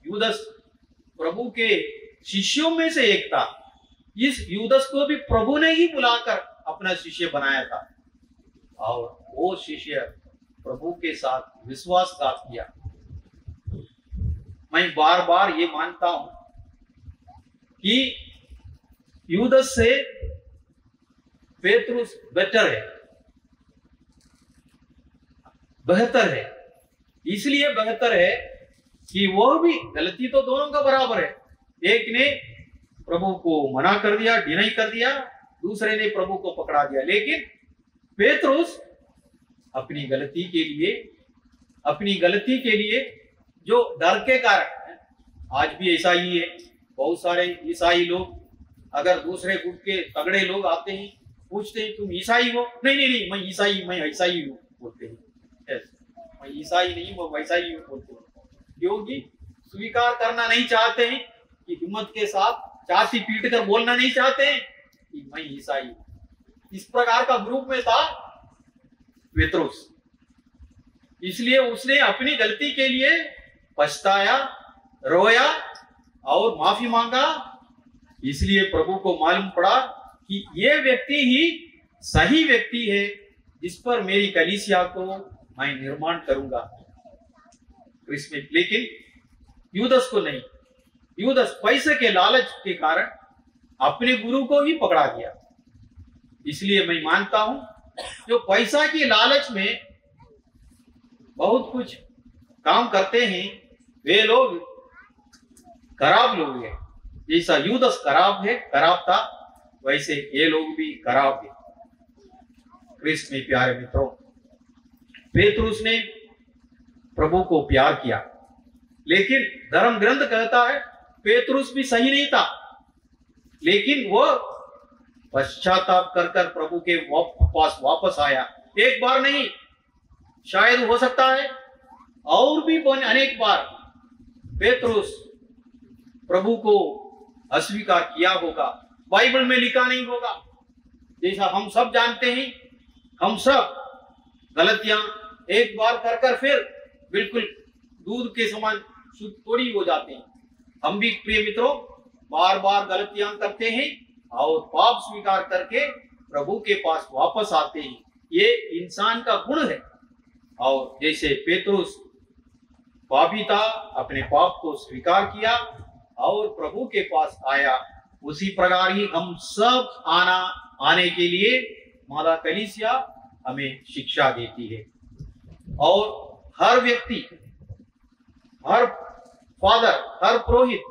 यूदस प्रभु के शिष्यों में से एक था। इस यूदस को भी प्रभु ने ही बुलाकर अपना शिष्य बनाया था, और वो शिष्य प्रभु के साथ विश्वासघात किया। मैं बार बार ये मानता हूं कि यूदस से पेतरुस बेहतर है। इसलिए बेहतर है कि वो भी, गलती तो दोनों का बराबर है। एक ने प्रभु को मना कर दिया, डिनाई कर दिया, दूसरे ने प्रभु को पकड़ा दिया। लेकिन पेतरुस अपनी गलती के लिए जो डर के कारण, आज भी ऐसा ही है, बहुत सारे ईसाई लोग, अगर दूसरे गुट के तगड़े लोग आते हैं, पूछते हैं तुम ईसाई हो? नहीं, मैं ऐसा ही हूँ बोलते हैं। मैं ईसाई नहीं, मैं वैसा ही हूँ बोलते हैं, क्योंकि स्वीकार करना नहीं चाहते हैं कि हिम्मत के साथ छाती पीट कर बोलना नहीं चाहते हैं कि मैं ईसाई हूँ। इस प्रकार का ग्रुप में था पेतरुस। इसलिए उसने अपनी गलती के लिए पछताया, रोया और माफी मांगा। इसलिए प्रभु को मालूम पड़ा कि ये व्यक्ति ही सही व्यक्ति है जिस पर मेरी कलीसिया को मैं निर्माण करूंगा। लेकिन यूदस को नहीं। यूदस पैसे के लालच के कारण अपने गुरु को ही पकड़ा दिया। इसलिए मैं मानता हूं जो पैसा की लालच में बहुत कुछ काम करते हैं, वे लोग खराब लोग हैं। जैसा यूदस खराब था, वैसे ये लोग भी खराब है। कृष्ण में प्यारे मित्रों, पेतरुस ने प्रभु को प्यार किया, लेकिन धर्म ग्रंथ कहता है पेतरुस भी सही नहीं था, लेकिन वो पश्चाताप कर प्रभु के पास वापस आया। एक बार नहीं, शायद हो सकता है और भी अनेक बार पेतरुस प्रभु को अस्वीकार किया होगा। बाइबल में लिखा नहीं होगा। जैसा हम सब जानते हैं, हम सब गलतियां एक बार कर फिर बिल्कुल दूध के समान शुद्ध थोड़ी हो जाते हैं। हम भी प्रिय मित्रों बार बार गलतियां करते हैं और पाप स्वीकार करके प्रभु के पास वापस आते हैं। ये इंसान का गुण है। और जैसे पेतरुस पापी था, अपने पाप को स्वीकार किया और प्रभु के पास आया, उसी प्रकार ही हम सब आने के लिए मादा कलीसिया हमें शिक्षा देती है। और हर व्यक्ति, हर फादर, हर पुरोहित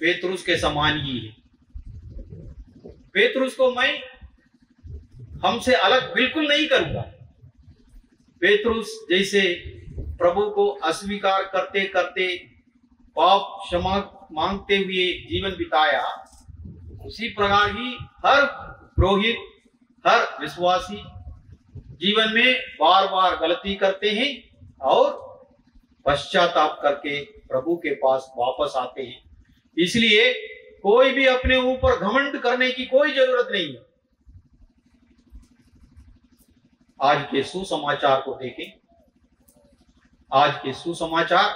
पेतरुस के समान ही है। पेतरुस को मैं हमसे अलग बिल्कुल नहीं करूंगा। पेतरुस जैसे प्रभु को अस्वीकार करते करते पाप क्षमा मांगते हुए जीवन बिताया, उसी प्रकार ही हर पुरोहित, हर विश्वासी जीवन में बार बार गलती करते हैं और पश्चाताप करके प्रभु के पास वापस आते हैं। इसलिए कोई भी अपने ऊपर घमंड करने की कोई जरूरत नहीं है। आज के सुसमाचार को देखें। आज के सुसमाचार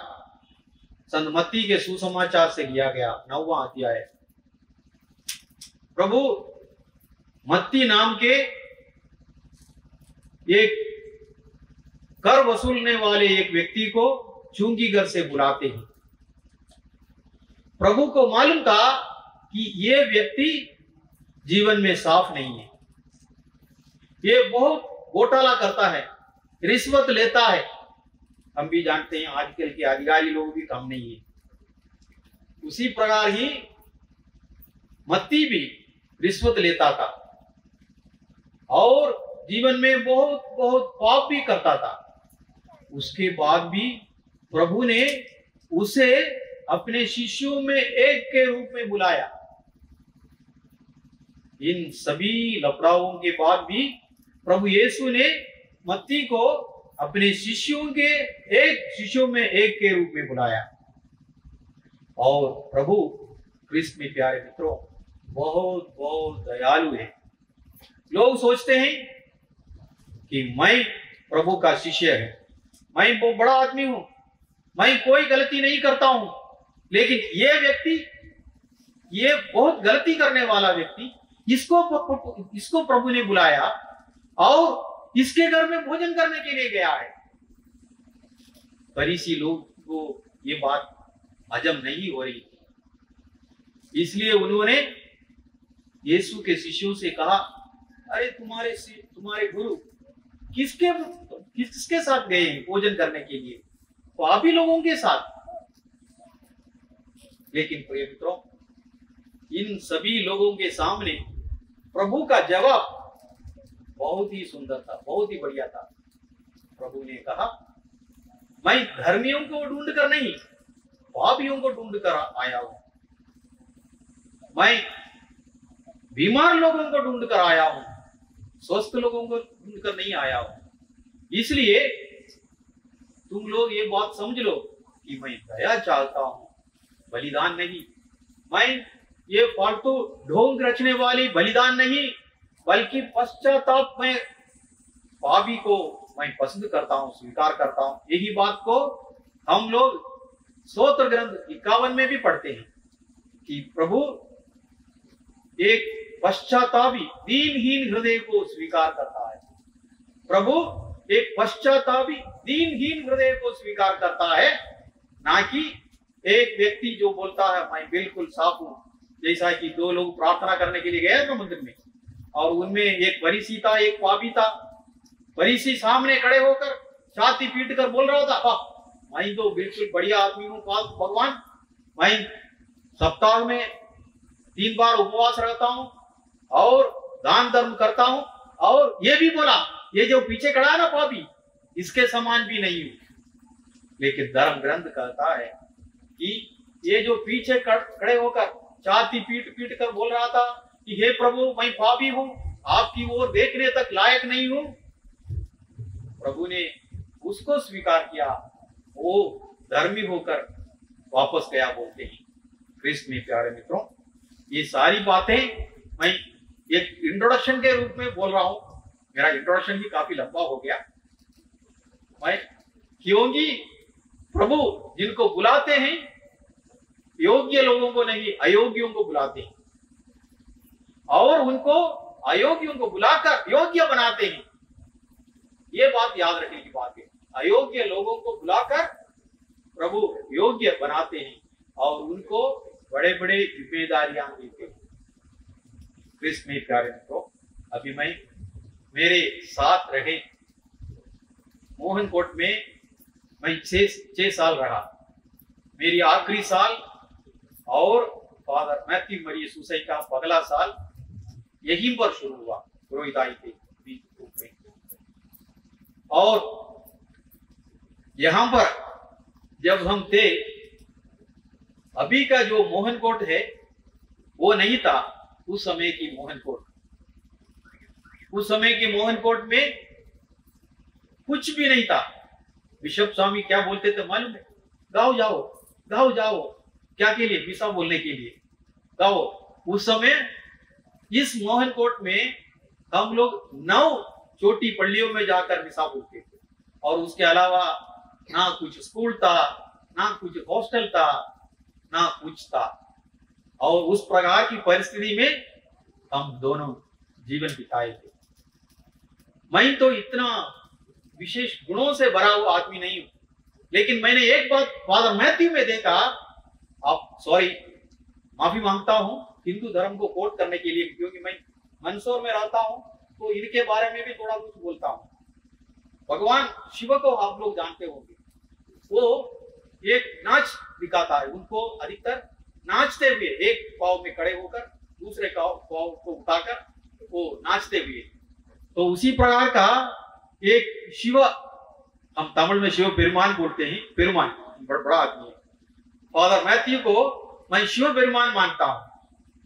संत मत्ती के सुसमाचार से लिया गया 9वां अध्याय। प्रभु मत्ती नाम के एक कर वसूलने वाले एक व्यक्ति को चुंगी घर से बुलाते हैं। प्रभु को मालूम था कि ये व्यक्ति जीवन में साफ नहीं है, ये बहुत घोटाला करता है, रिश्वत लेता है। हम भी जानते हैं आजकल के अधिकारी लोग भी कम नहीं है। उसी प्रकार ही मत्ती भी रिश्वत लेता था और जीवन में बहुत बहुत पाप भी करता था। उसके बाद भी प्रभु ने उसे अपने शिष्यों में एक के रूप में बुलाया। इन सभी लफड़ाओं के बाद भी प्रभु यीशु ने मत्ती को अपने शिष्यों में एक के रूप में बुलाया। और प्रभु क्रिस्त में प्यारे मित्रों बहुत बहुत दयालु है। लोग सोचते हैं कि मैं प्रभु का शिष्य है, मैं बहुत बड़ा आदमी हूं, मैं कोई गलती नहीं करता हूं। लेकिन ये व्यक्ति, ये बहुत गलती करने वाला व्यक्ति, इसको प्रभु ने बुलाया और इसके घर में भोजन करने के लिए गया है। फरीसी लोग को ये बात हजम नहीं हो रही, इसलिए उन्होंने यीशु के शिष्यों से कहा, अरे तुम्हारे गुरु किसके साथ गए हैं भोजन करने के लिए? पापी लोगों के साथ। लेकिन प्रिय मित्रों, इन सभी लोगों के सामने प्रभु का जवाब बहुत ही सुंदर था, बहुत ही बढ़िया था। प्रभु ने कहा, मैं धर्मियों को ढूंढ कर नहीं, पापियों को ढूंढ कर आया हूं। मैं बीमार लोगों को ढूंढ कर आया हूं, स्वस्थ लोगों को ढूंढ कर नहीं आया हूं। इसलिए तुम लोग ये बात समझ लो कि मैं दया चाहता हूं, बलिदान नहीं। मैं ये फालतू ढोंग रचने वाली बलिदान नहीं, बल्कि पश्चाताप में पापी को मैं पसंद करता हूं, स्वीकार करता हूं। यही बात को हम लोग स्तोत्र ग्रंथ 51 में भी पढ़ते हैं कि प्रभु एक पश्चातापी दीनहीन हृदय को स्वीकार करता है। प्रभु एक पश्चातापी दीनहीन हृदय को स्वीकार करता है, ना कि एक व्यक्ति जो बोलता है मैं बिल्कुल साफ हूं। जैसा कि दो लोग प्रार्थना करने के लिए गए थे मंदिर में, और उनमें एक फरीसी था, एक पापी था। फरीसी सामने खड़े होकर छाती पीट कर बोल रहा था, मैं तो बिल्कुल बढ़िया आदमी हूँ भगवान, मैं सप्ताह में 3 बार उपवास रहता हूँ और दान धर्म करता हूँ। और ये भी बोला, ये जो पीछे खड़ा है ना पापी, इसके समान भी नहीं हूं। लेकिन धर्म ग्रंथ कहता है कि ये जो पीछे खड़े होकर छाती पीट पीट कर बोल रहा था कि हे प्रभु मैं पापी हूं, आपकी ओर देखने तक लायक नहीं हूं, प्रभु ने उसको स्वीकार किया, वो धर्मी होकर वापस गया बोलते हैं। क्रिस्त में प्यारे मित्रों, ये सारी बातें मैं एक इंट्रोडक्शन के रूप में बोल रहा हूं। मेरा इंट्रोडक्शन भी काफी लंबा हो गया। मैं क्योंकि प्रभु जिनको बुलाते हैं योग्य लोगों को नहीं, अयोग्यों को बुलाते हैं और उनको अयोग्यों को बुलाकर योग्य बनाते हैं। ये बात याद रखने की बात है। अयोग्य लोगों को बुलाकर प्रभु योग्य बनाते हैं और उनको बड़े बड़े जिम्मेदारियां देते हैं। क्रिस्त में प्यारे मित्रों, अभी मैं मेरे साथ रहे मोहन कोट में मैं 6 साल रहा। मेरी आखिरी साल और फादर मैथ्यू मरिय सुसई का अगला साल यहीं पर शुरू हुआ पुरोहिताई के रूप में। और यहां पर जब हम थे, अभी का जो मोहन कोट है वो नहीं था उस समय की मोहन कोट। उस समय की मोहन कोट में कुछ भी नहीं था। बिशप स्वामी क्या बोलते थे मालूम है? गाओ जाओ, गाओ जाओ। क्या के लिए? मिसा बोलने के लिए गाओ। उस समय इस मोहन कोट में हम लोग 9 छोटी पल्लियों में जाकर मिसा बोलते थे और उसके अलावा ना कुछ स्कूल था, ना कुछ हॉस्टल था, ना कुछ था। और उस प्रकार की परिस्थिति में हम दोनों जीवन बिताए थे। मैं तो इतना विशेष गुणों से भरा हुआ आदमी नहीं हूं, लेकिन मैंने एक बात फादर मैथ्यू में देखा। आप सॉरी, माफी मांगता हूं हिंदू धर्म को कोट करने के लिए, क्योंकि मैं मंदसौर में रहता हूं तो इनके बारे में भी थोड़ा कुछ बोलता हूं। भगवान शिव को आप लोग जानते होंगे, वो एक नाच दिखाता है। उनको अधिकतर नाचते हुए, एक पाँव में खड़े होकर दूसरे पाँव को उठाकर वो नाचते हुए। तो उसी प्रकार का एक शिव, हम तमिल में शिव पेरुमान बोलते हैं, पेरुमान बड़ा आदमी है। फादर मैथ्यू को मैं शिव पेरुमान मानता हूं,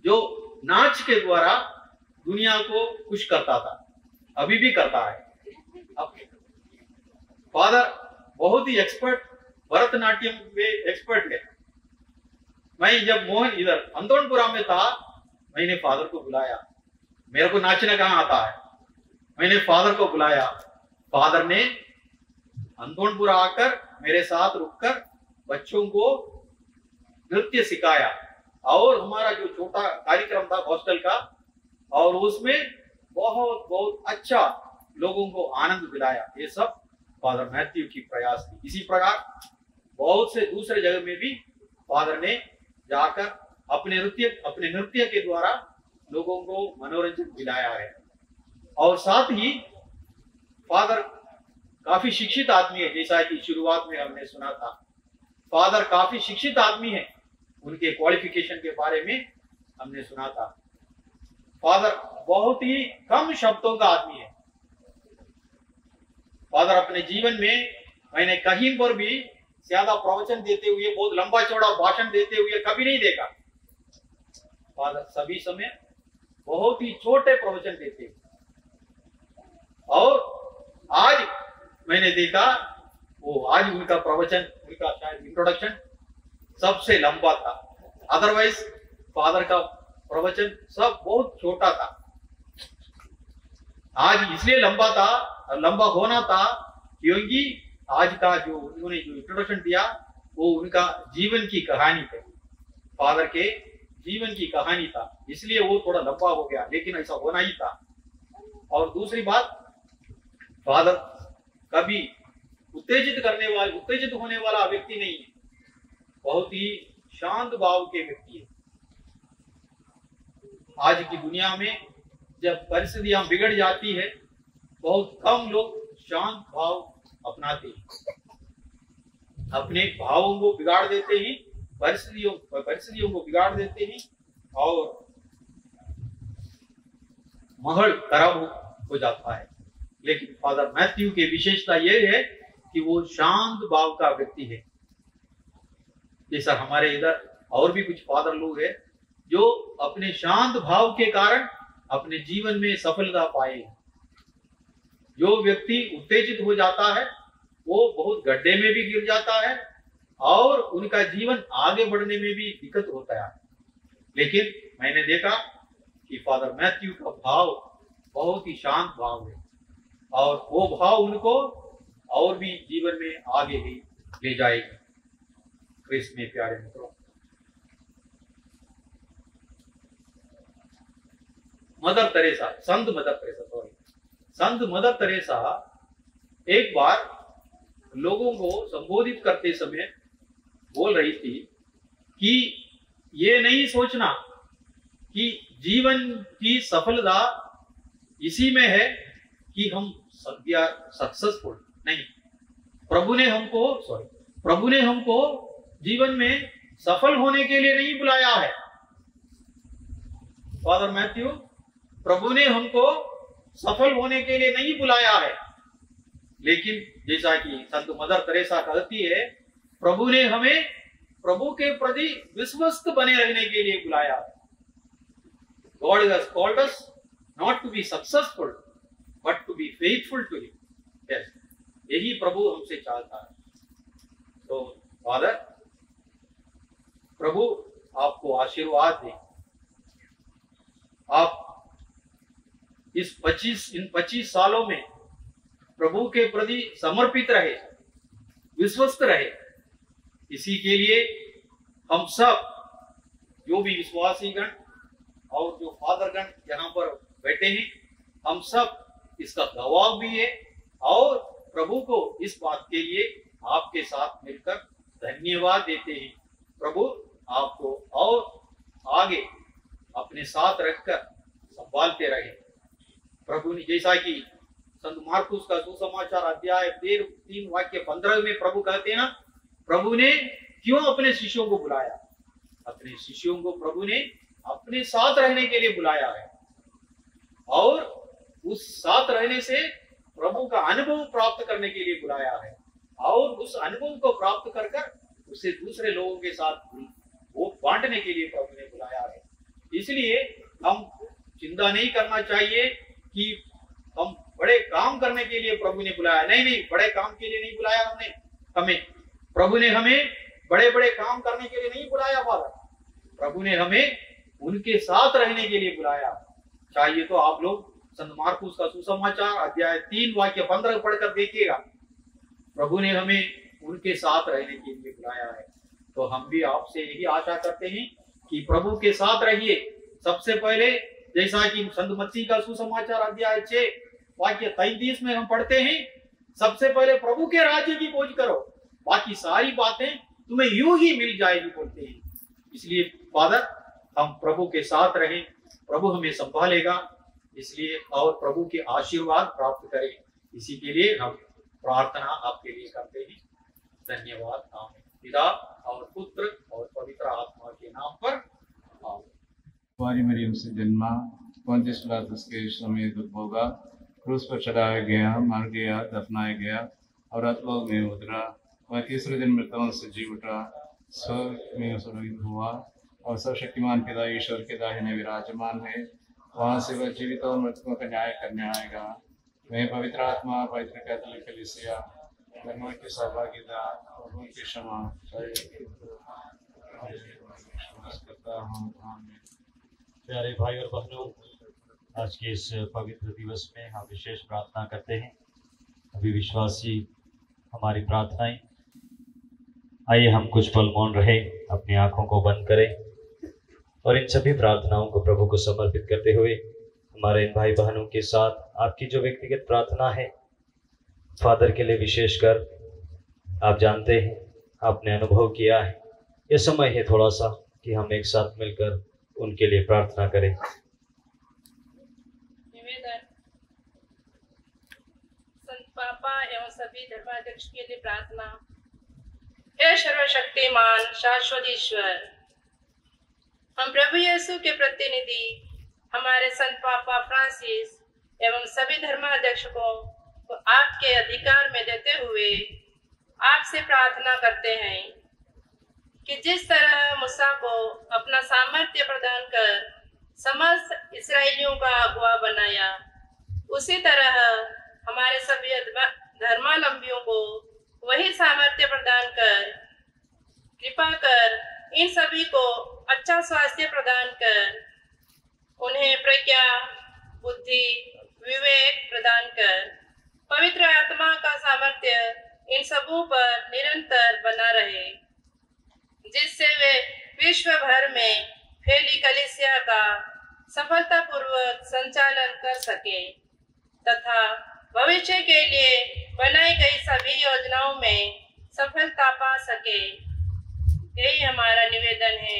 जो नाच के द्वारा दुनिया को खुश करता था, अभी भी करता है। फादर बहुत ही एक्सपर्ट, भरतनाट्यम में एक्सपर्ट है। मैं जब मोहन इधर अंदोनपुरा में था, मैंने फादर को बुलाया। मेरे को नाचना कहाँ आता है, मैंने फादर को बुलाया। फादर ने अंदोनपुरा आकर मेरे साथ रुककर बच्चों को नृत्य सिखाया और हमारा जो छोटा कार्यक्रम था हॉस्टल का, और उसमें बहुत बहुत अच्छा लोगों को आनंद दिलाया। ये सब फादर मैथ्यू की प्रयास थी। इसी प्रकार बहुत से दूसरे जगह में भी फादर ने जाकर अपने नृत्य के द्वारा लोगों को मनोरंजन दिलाया है। और साथ ही फादर काफी शिक्षित आदमी है, जैसा कि शुरुआत में हमने सुना था। फादर काफी शिक्षित आदमी है, उनके क्वालिफिकेशन के बारे में हमने सुना था। फादर बहुत ही कम शब्दों का आदमी है। फादर अपने जीवन में मैंने कहीं पर भी ज्यादा प्रवचन देते हुए, बहुत लंबा चौड़ा भाषण देते हुए कभी नहीं देखा। फादर सभी समय बहुत ही छोटे प्रवचन देते। और आज मैंने देखा वो आज उनका प्रवचन, उनका शायद इंट्रोडक्शन सबसे लंबा था। अदरवाइज फादर का प्रवचन सब बहुत छोटा था। आज इसलिए लंबा था, लंबा होना था क्योंकि आज का जो उन्होंने जो इंट्रोडक्शन दिया वो उनका जीवन की कहानी थी, फादर के जीवन की कहानी था, इसलिए वो थोड़ा लंबा हो गया, लेकिन ऐसा होना ही था। और दूसरी बात, फादर कभी उत्तेजित होने वाला व्यक्ति नहीं है, बहुत ही शांत भाव के व्यक्ति है। आज की दुनिया में जब परिस्थितियां बिगड़ जाती है, बहुत कम लोग शांत भाव अपनाते हैं, अपने भावों को बिगाड़ देते हैं, परिस्थितियों को बिगाड़ देते हैं और माहौल खराब हो जाता है। लेकिन फादर मैथ्यू की विशेषता यह है कि वो शांत भाव का व्यक्ति है। जैसा हमारे इधर और भी कुछ फादर लोग हैं जो अपने शांत भाव के कारण अपने जीवन में सफलता पाए। जो व्यक्ति उत्तेजित हो जाता है वो बहुत गड्ढे में भी गिर जाता है और उनका जीवन आगे बढ़ने में भी दिक्कत होता है। लेकिन मैंने देखा कि फादर मैथ्यू का भाव बहुत ही शांत भाव है और वो भाव उनको और भी जीवन में आगे ही ले जाएगी। क्रिस्त में प्यारे मित्रों, मदर तेरेसा, संत मदर तेरेसा, सॉरी, संत मदर तेरेसा एक बार लोगों को संबोधित करते समय बोल रही थी कि ये नहीं सोचना कि जीवन की सफलता इसी में है कि हम सक्सेसफुल नहीं। प्रभु ने हमको जीवन में सफल होने के लिए नहीं बुलाया है। फादर मैथ्यू, प्रभु ने हमको सफल होने के लिए नहीं बुलाया है, लेकिन जैसा कि संत मदर तेरेसा कहती है, प्रभु ने हमें प्रभु के प्रति विश्वस्त बने रहने के लिए बुलाया है। God has called us not to be successful, but to be faithful to Him. Yes, यही प्रभु हमसे चाहता है। तो फादर, प्रभु आपको आशीर्वाद दे। आप इन 25 सालों में प्रभु के प्रति समर्पित रहे, विश्वस्त रहे। इसी के लिए हम सब जो भी विश्वासी गण और जो फादर गण यहाँ पर बैठे हैं, हम सब इसका गवाह भी है और प्रभु को इस बात के लिए आपके साथ मिलकर धन्यवाद देते हैं। प्रभु आपको और आगे अपने साथ रखकर संभालते रहे। प्रभु ने, जैसा कि संत मार्कुस का सुसमाचार अध्याय 3 वाक्य 15 में प्रभु कहते हैं ना, प्रभु ने क्यों अपने शिष्यों को बुलाया? अपने शिष्यों को प्रभु ने अपने साथ रहने के लिए बुलाया है और उस साथ रहने से प्रभु का अनुभव प्राप्त करने के लिए बुलाया है और उस अनुभव को प्राप्त कर कर उसे दूसरे लोगों के साथ वो बांटने के लिए प्रभु ने बुलाया है। इसलिए हम चिंता नहीं करना चाहिए कि हम बड़े काम करने के लिए प्रभु ने बुलाया। नहीं, बड़े काम के लिए नहीं बुलाया हमें। प्रभु ने हमें बड़े बड़े काम करने के लिए नहीं बुलाया फादर। प्रभु ने हमें उनके साथ रहने के लिए बुलाया। चाहिए तो आप लोग संत मार्कुस का सुसमाचार अध्याय 3 वाक्य 15 पढ़कर देखिएगा। प्रभु ने हमें उनके साथ रहने के लिए बुलाया है। तो हम भी आपसे यही आशा करते हैं कि प्रभु के साथ रहिए। सबसे पहले जैसा कि संत मत्ती का सुसमाचार अध्याय 6 वाक्य 33 में हम पढ़ते हैं, सबसे पहले प्रभु के राज्य की खोज करो, बाकी सारी बातें तुम्हें यूं ही मिल जाएगी बोलते हैं। इसलिए फादर, हम प्रभु के साथ रहें, प्रभु हमें संभालेगा, इसलिए और प्रभु के आशीर्वाद प्राप्त करें। इसी के लिए हम प्रार्थना आपके लिए करते हैं। धन्यवाद। आमीन। पिता और पुत्र और पवित्र आत्मा के नाम पर आमीन। कुंवारी मरियम से जन्मा, पोंतियुस पिलातुस के समय भोगा, क्रूस पर चढ़ाया गया, मर गया, दफनाया गया और अधोलोक में उतरा, वह तीसरे दिन मृतकों से जी उठा, स्वर्ग में आरोहित हुआ और सर्वशक्तिमान पिता ईश्वर के दाहिने विराजमान है। वहाँ से वह जीवित और मृतकों का न्याय करने आएगा। मैं पवित्र आत्मा, पवित्र कैथोलिक कलीसिया, धर्मों की सहभागिता और उनकी क्षमा करता हूँ। प्यारे भाई और बहनों, आज के इस पवित्र दिवस में हम विशेष प्रार्थना करते हैं। अभी विश्वासी हमारी प्रार्थनाएं, आइए हम कुछ पल मौन रहे, अपनी आंखों को बंद करें और इन सभी प्रार्थनाओं को प्रभु को समर्पित करते हुए हमारे इन भाई बहनों के साथ आपकी जो व्यक्तिगत प्रार्थना है, फादर के लिए विशेषकर, आप जानते हैं, आपने अनुभव किया है, यह समय है थोड़ा सा कि हम एक साथ मिलकर उनके लिए प्रार्थना करें। निवेदन। संत पापा एवं सभी धर्माध्यक्ष के लिए प्रार्थना। हे सर्वशक्तिमान शाश्वत ईश्वर, हम प्रभु यीशु के प्रतिनिधि हमारे संत पापा फ्रांसिस एवं सभी धर्माध्यक्षों को आपके अधिकार में देते हुए आपसे प्रार्थना करते हैं कि जिस तरह मूसा को अपना सामर्थ्य प्रदान कर समस्त इस्राएलियों का अगुवा बनाया, उसी तरह हमारे सभी धर्मावलंबियों को वही सामर्थ्य प्रदान कर, कृपा कर इन सभी को अच्छा स्वास्थ्य प्रदान कर, उन्हें प्रज्ञा, बुद्धि, विवेक प्रदान कर, पवित्र आत्मा का सामर्थ्य इन सबों पर निरंतर बना रहे, जिससे वे विश्व भर में फैली कलीसिया का सफलतापूर्वक कर सके तथा भविष्य के लिए बनाई गई सभी योजनाओं में सफलता पा सके, यही हमारा निवेदन है।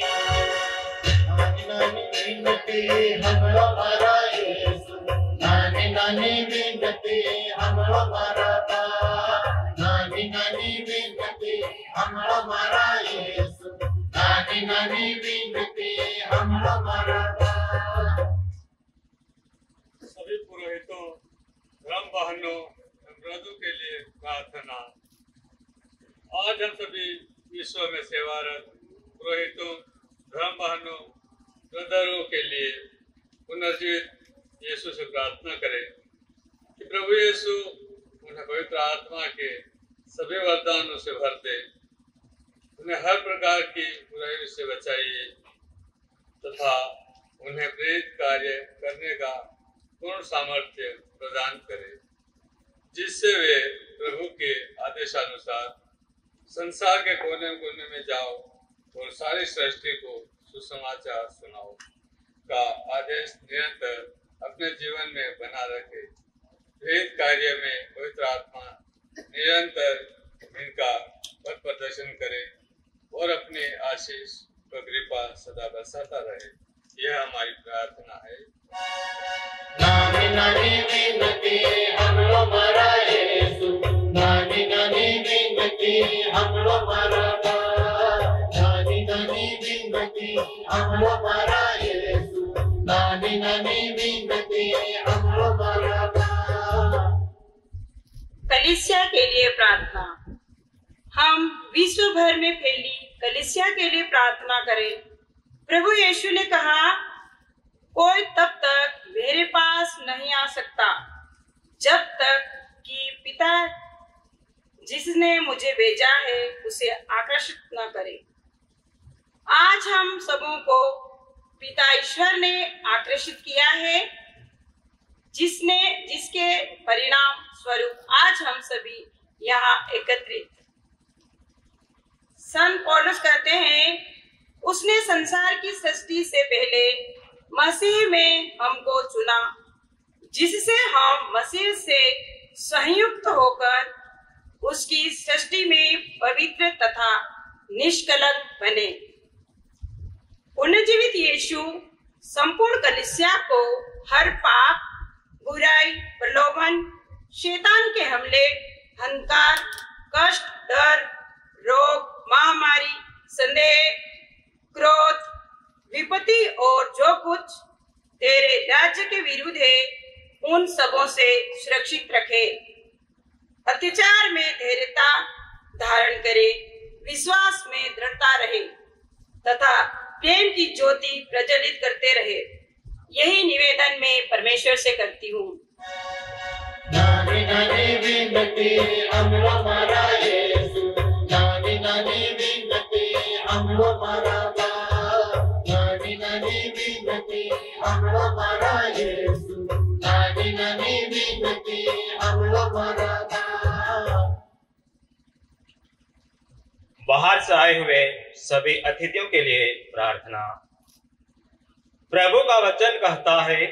नानी नानी विनती हमरो मारा यीशु, नानी नानी विनती हमरो मारा बा, नानी नानी विनती हमरो मारा यीशु, नानी नानी विनती हमरो मारा बा। सभी पुरोहितों, धर्म बहनों, ब्रदों के लिए प्रार्थना। आज हम सभी विश्व में सेवारत पुरोहितों, धर्म बहनों, ब्रदरों के लिए पुनर्जीवित यीशु से प्रार्थना करें कि प्रभु यीशु उन्हें पवित्र आत्मा के सभी वरदानों से भर दे, उन्हें हर प्रकार की बुराई से बचाइए तथा उन्हें प्रेरित कार्य करने का पूर्ण सामर्थ्य प्रदान करे, जिससे वे प्रभु के आदेशानुसार संसार के कोने कोने में जाओ और सारी सृष्टि को सुसमाचार सुनाओ का आदेश निरंतर अपने जीवन में बना रखे। प्रेरित कार्य में पवित्र आत्मा निरंतर इनका पथ प्रदर्शन करे और अपनी आशीष व कृपा सदा बरसाता रहे, यह हमारी प्रार्थना है। नानी नानी विनती हमरो मारा यीशु, नानी नानी विनती हमरो मारा बा, नानी नानी विनती हमरो मारा यीशु, नानी नानी विनती हमरो मारा बा। कलीसिया के लिए प्रार्थना। हम विश्व भर में फैली कलीसिया के लिए प्रार्थना करें। प्रभु यीशु ने कहा, कोई तब तक मेरे पास नहीं आ सकता जब तक कि पिता जिसने मुझे भेजा है उसे आकर्षित न करे। आज हम सबों को पिता ईश्वर ने आकर्षित किया है, जिसके परिणाम स्वरूप आज हम सभी यहाँ एकत्रित। संत पौलुस कहते हैं, उसने संसार की सृष्टि से पहले मसीह में हमको चुना, जिससे हम मसीह से संयुक्त होकर उसकी सृष्टि में पवित्र तथा निष्कलंक बने। पुनर्जीवित यीशु संपूर्ण कलीसिया को हर पाप, बुराई, प्रलोभन, शैतान के हमले, अहंकार, कष्ट, डर, रोग, महामारी, संदेह, क्रोध, विपत्ति और जो कुछ तेरे राज्य के विरुद्ध है, उन सबों से सुरक्षित रखे। अत्याचार में धैर्यता धारण करे, विश्वास में दृढ़ता रहे तथा प्रेम की ज्योति प्रज्वलित करते रहे। यही निवेदन मैं परमेश्वर से करती हूँ। नानी नानी विनती हमरो मारा यीशु, नानी नानी विनती हमरो मारा बा, नानी नानी विनती हमरो मारा यीशु, नानी नानी विनती हमरो मारा बा। बाहर से आए हुए सभी अतिथियों के लिए प्रार्थना। प्रभु का वचन कहता है,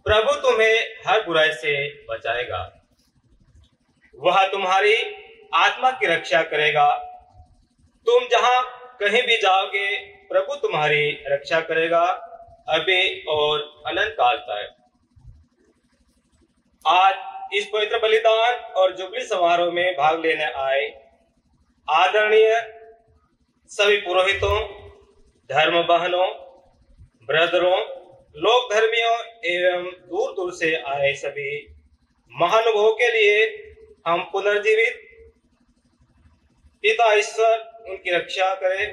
प्रभु तुम्हें हर बुराई से बचाएगा, वह तुम्हारी आत्मा की रक्षा करेगा। तुम जहां कहीं भी जाओगे, प्रभु तुम्हारी रक्षा करेगा अभी और अनंत काल तक। आज इस पवित्र बलिदान और जुबली समारोह में भाग लेने आए आदरणीय सभी पुरोहितों, धर्म बहनों, ब्रदरों, लोक धर्मियों एवं दूर दूर से आए सभी महानुभावों के लिए हम पुनर्जीवित पिता ईश्वर उनकी रक्षा करे।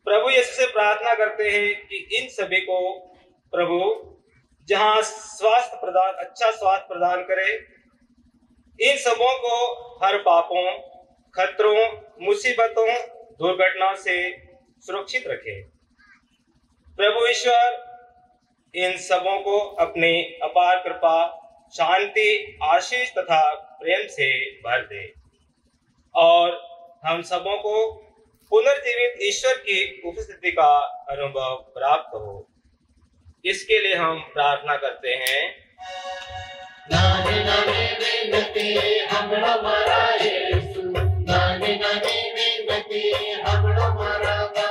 प्रभु यीशु से प्रार्थना करते हैं कि इन सभी को प्रभु जहां अच्छा स्वास्थ्य प्रदान करे, इन सबों को हर पापों, खतरों, मुसीबतों, दुर्घटनाओं से सुरक्षित रखे। प्रभु ईश्वर इन सबों को अपनी अपार कृपा, शांति, आशीष तथा प्रेम से भर दे और हम सबों को पुनर्जीवित ईश्वर की उपस्थिति का अनुभव प्राप्त हो। इसके लिए हम प्रार्थना करते हैं। विनती हमरो मारा येसु नानी नानी विनती हमरो मारा बा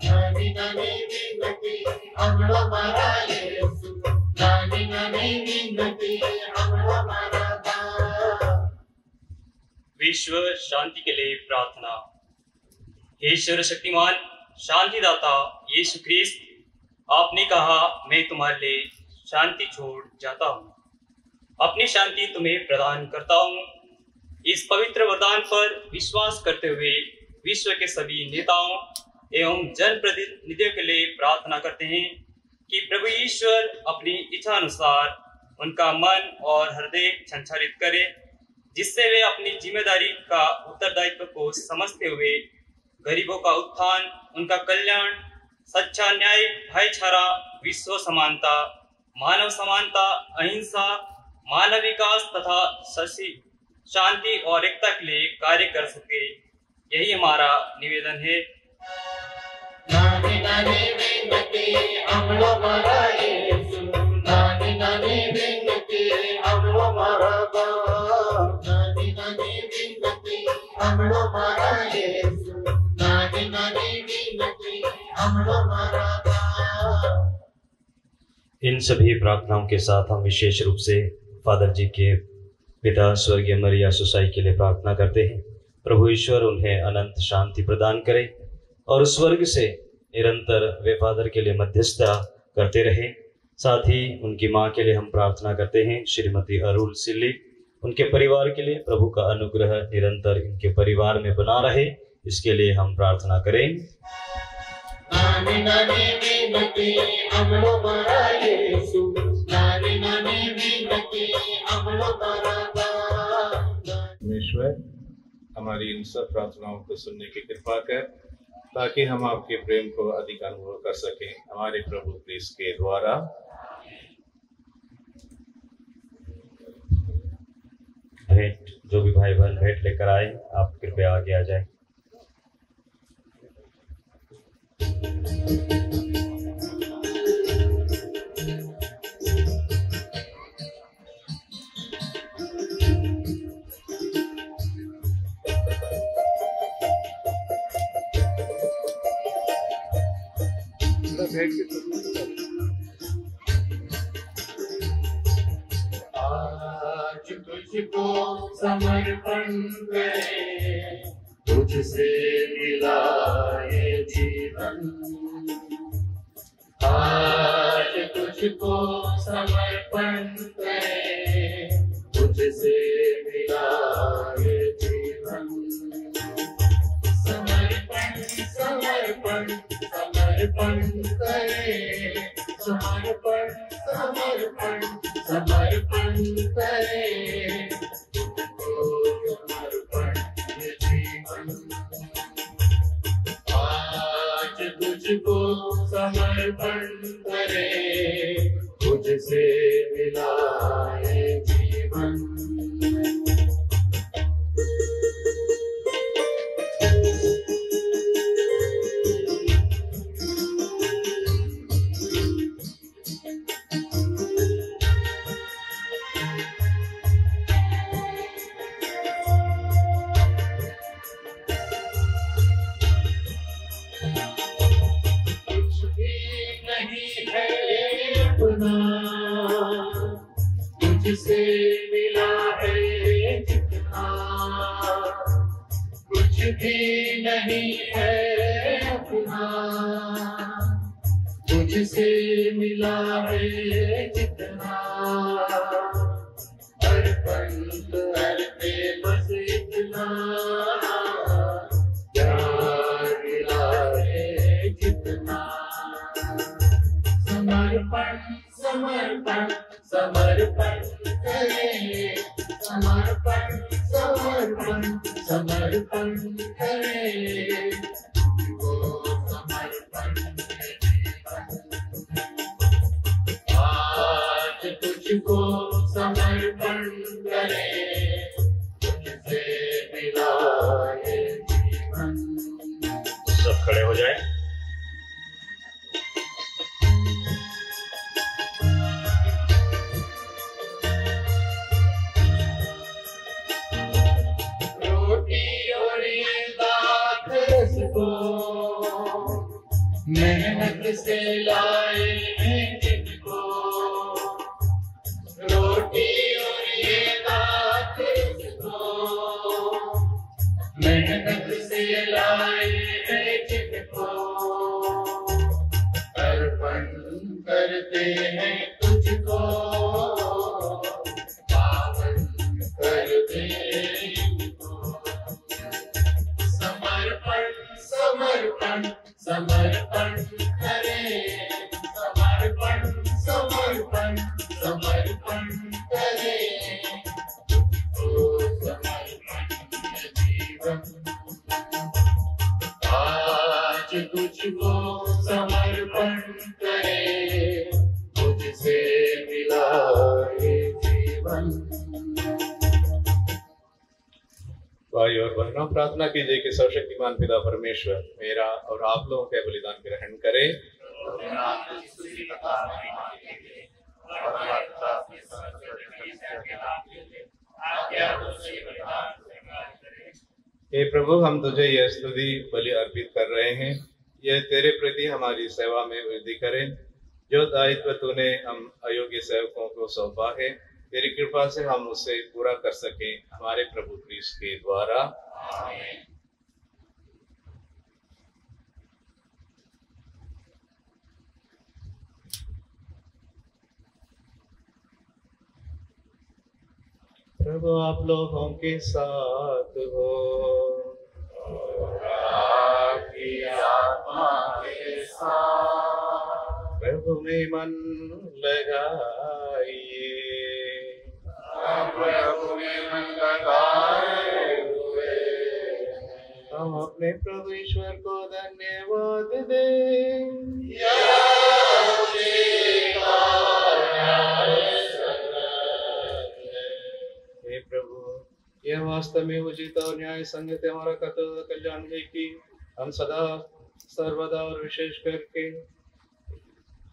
नानी नानी विनती हमरो मारा येसु नानी नानी विनती हमरो मारा बा। विश्व शांति के लिए प्रार्थना। हे सर्वशक्तिमान शांतिदाता यीशु ख्रीस्त, आपने कहा मैं तुम्हारे लिए शांति छोड़ जाता हूँ, अपनी शांति तुम्हें प्रदान करता हूँ। इस पवित्र वरदान पर विश्वास करते हुए विश्व के सभी नेताओं एवं जनप्रतिनिधियों के लिए प्रार्थना करते हैं कि प्रभु ईश्वर अपनी इच्छा अनुसार उनका मन और हृदय संचालित करे, जिससे वे अपनी जिम्मेदारी का उत्तरदायित्व को समझते हुए गरीबों का उत्थान, उनका कल्याण, सच्चा न्याय, भाईचारा, विश्व समानता, मानव समानता, अहिंसा, मानव विकास तथा शांति और एकता के लिए कार्य कर सके, यही हमारा निवेदन है। नानी नानी विनती हमरो मारा येसु नानी नानी विनती हमरो मारा बा नानी नानी विनती हमरो मारा येसु नानी नानी विनती हमरो मारा बा। इन सभी प्रार्थनाओं के साथ हम विशेष रूप से फादर जी के पिता स्वर्गीय मरिया सुसाई के लिए प्रार्थना करते हैं। प्रभु ईश्वर उन्हें अनंत शांति प्रदान करे और स्वर्ग से निरंतर वे फादर के लिए मध्यस्थता करते रहे। साथ ही उनकी मां के लिए हम प्रार्थना करते हैं, श्रीमती अरुल सिल्ली, उनके परिवार के लिए प्रभु का अनुग्रह निरंतर इनके परिवार में बना रहे, इसके लिए हम प्रार्थना करें। नानी नानी विनती हमरो मारा येसु नानी नानी विनती हमरो मारा बा। परमेश्वर हमारी इन सब प्रार्थनाओं को सुनने की कृपा कर, ताकि हम आपके प्रेम को अधिक अनुभव कर सकें हमारे प्रभु क्रिस्त के द्वारा। भेंट, जो भी भाई बहन भेंट लेकर आए, आप कृपया आगे आ जाए। आज तुझको समर्पण करे, तुझसे मिला ये जीवन। आज तुझको समर्पण करे, तुझसे मिला ये जीवन। समर्पण समर्पण समर्पण करे, समर्पण समर्पण समर्पण करे, समर्पण ये जीवन। आज तुझको समर्पण करे, तुझसे मिला ये जीवन। तुझसे मिला है जितना, कुछ भी नहीं है अपना। तुझसे मिला है जितना, अर्पण करते बस इतना। प्यार मिला है जितना, समर्पण समर्पण समर्पण करे, समर्पण समर्पण समर्पण करे, समर्पण आज तुझको समर्पण करे, तुझसे मिला ये जीवन। सब खड़े हो जाए। से लाए हैं जिनको रोटी और ये दात को, मेहनत से लाए हैं जिनको अर्पण करते हैं तुझको, पावन कर दे इनको। समर्पण समर्पण समर्पण करें, समर्पण समर्पण समर्पण करें, तो समर्पण जीवन आज तुझको समर्पण करें, तुझसे मिला ये जीवन। भाई और बहनों, प्रार्थना कीजिए कि सर्वशक्तिमान पिता परमेश्वर मेरा और आप लोगों के बलिदान ग्रहण करे। हे प्रभु, हम तुझे यह स्तुति बलि अर्पित कर रहे हैं, यह तेरे प्रति हमारी सेवा में वृद्धि करे। जो दायित्व तूने हम अयोग्य सेवकों को सौंपा है, तेरी कृपा से हम उसे पूरा कर सके, हमारे प्रभु क्रिस्त के द्वारा। आमीन। प्रभु आप लोगों के साथ हो, आपकी आत्मा के साथ। प्रभु में मन लगाइए, प्रभु में मन लगाए हुए हम अपने प्रभु ईश्वर को धन्यवाद दें। हे प्रभु, यह वास्तव में उचित और न्याय संगत हमारा कर्तव्य कल्याण है कि हम सदा सर्वदा और विशेष करके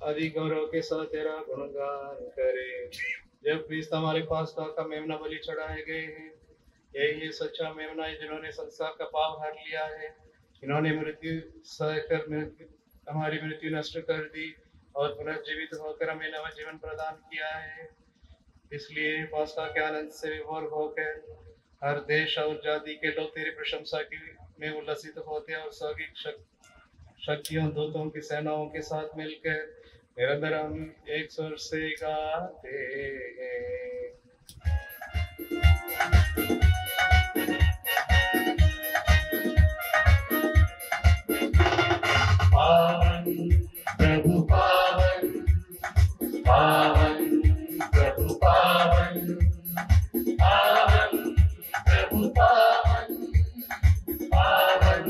अधिक गौरव के साथ तेरा गुणगान करें। जब क्रिस्त हमारे पास का मेमना बलि चढ़ाए गए हैं, यही ये सच्चा मेमना है जिन्होंने संसार का पाप हर लिया है, इन्होंने मृत्यु सहकर हमारी मृत्यु नष्ट कर दी और पुनर्जीवित होकर हमें नव जीवन प्रदान किया है। इसलिए पास्का के आनंद से विभोर होकर हर देश और जाति के लोग तेरी प्रशंसा की में उल्लसित होते और स्वर्गीय शक्तियों दूतों की सेनाओं के साथ मिलकर निरंतर हम एक स्वर से गाते हैं। पावन प्रभु पावन, पावन प्रभु पावन, पावन प्रभु पावन, पावन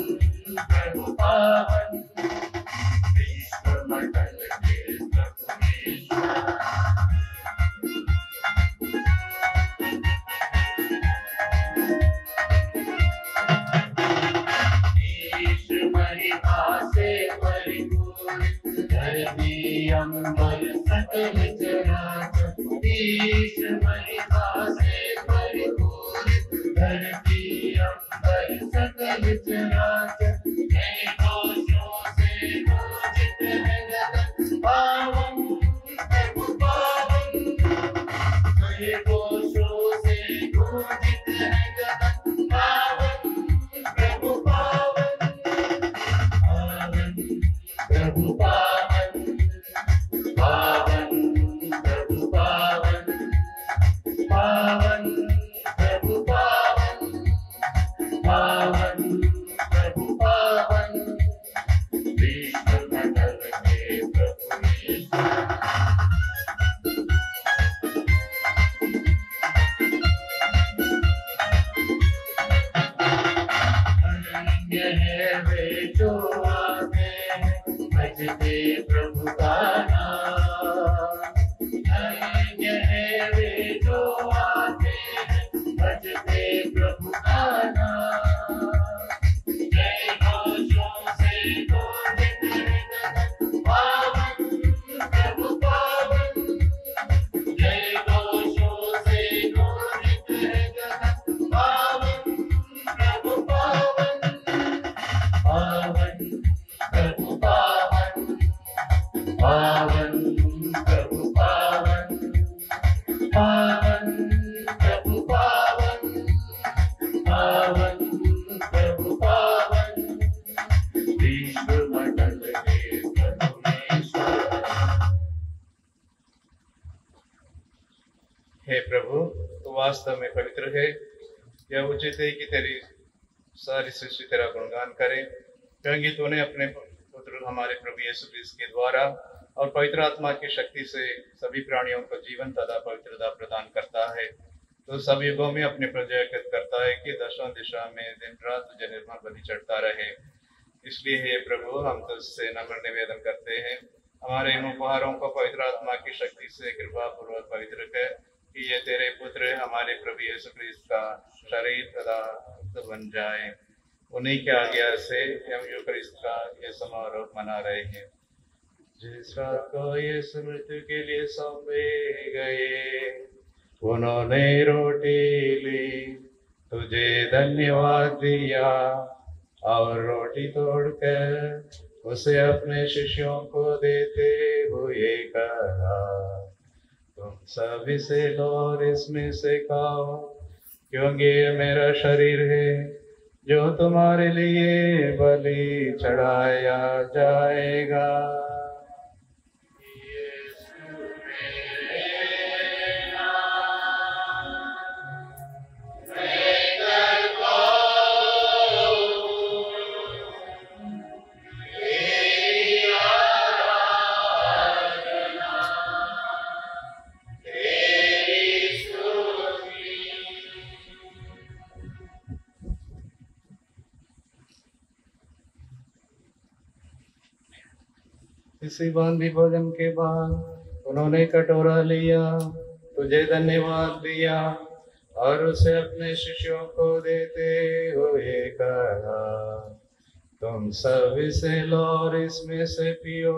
प्रभु पावन, विश्व मंडल के प्रभु ईश्वर महिमा से परिपूर्ण धरती अम्बर सकल चराचर, ईश्वर महिमा से परिपूर्ण धरती अम्बर सकल चराचर, जय घोषों से घोषित है गगन, पावन प्रभु पावन, जय घोषों से घोषित है गगन, पावन प्रभु पावन, पावन प्रभु पावन, पावन प्रभु पावन, पावन प्रभु पावन, पावन प्रभु पावन, विश्व मंडल के प्रभु ईश्वर। अनन्य है वे जो आते हैं भजते प्रभु का नाम, अनन्य है वे जो आते हैं भजते प्रभु का नाम, जय घोषों से घोषित है गगन, पावन प्रभु पावन, जय घोषों से घोषित है गगन, पावन प्रभु पावन, पावन प्रभु पावन, पावन प्रभु पावन पावन प्रभु पावन विश्व मंडल के परमेश्वर। हे प्रभु, तू वास्तव में पवित्र है। यह उचित है कि तेरी सारी सृष्टि तेरा गुणगान करे, क्योंकि तूने अपने पुत्र हमारे प्रभु यीशु क्रिस्त के द्वारा और पवित्र आत्मा की शक्ति से सभी प्राणियों को जीवन तथा पवित्रता प्रदान करता है। तो सब युगों में अपने प्रजा करता है कि दशों दिशा में दिन रात तुझे निर्मल बलि चढ़ता रहे। इसलिए हे प्रभु, हम तुझसे नम्र निवेदन करते हैं, हमारे इन उपहारों को पवित्र आत्मा की शक्ति से कृपा पूर्वक पवित्र कर, कि ये तेरे पुत्र हमारे प्रभु यीशु क्रिस्त का शरीर तथा रक्त बन जाए। उन्हीं के आज्ञा से हम यूकरिस्त का ये समारोह मना रहे हैं। जिस रात को यीशु मृत्यु के लिए सौंपे गए, उन्होंने रोटी ली, तुझे धन्यवाद दिया और रोटी तोड़कर उसे अपने शिष्यों को देते हुए कहा, तुम सब इसे लो और इसमें से खाओ, क्योंकि ये मेरा शरीर है जो तुम्हारे लिए बलि चढ़ाया जाएगा। इसी बांधी भोजन के बाद उन्होंने कटोरा लिया, तुझे धन्यवाद दिया और उसे अपने शिष्यों को देते हुए कहा, तुम सब इसे लो और इसमें से पियो,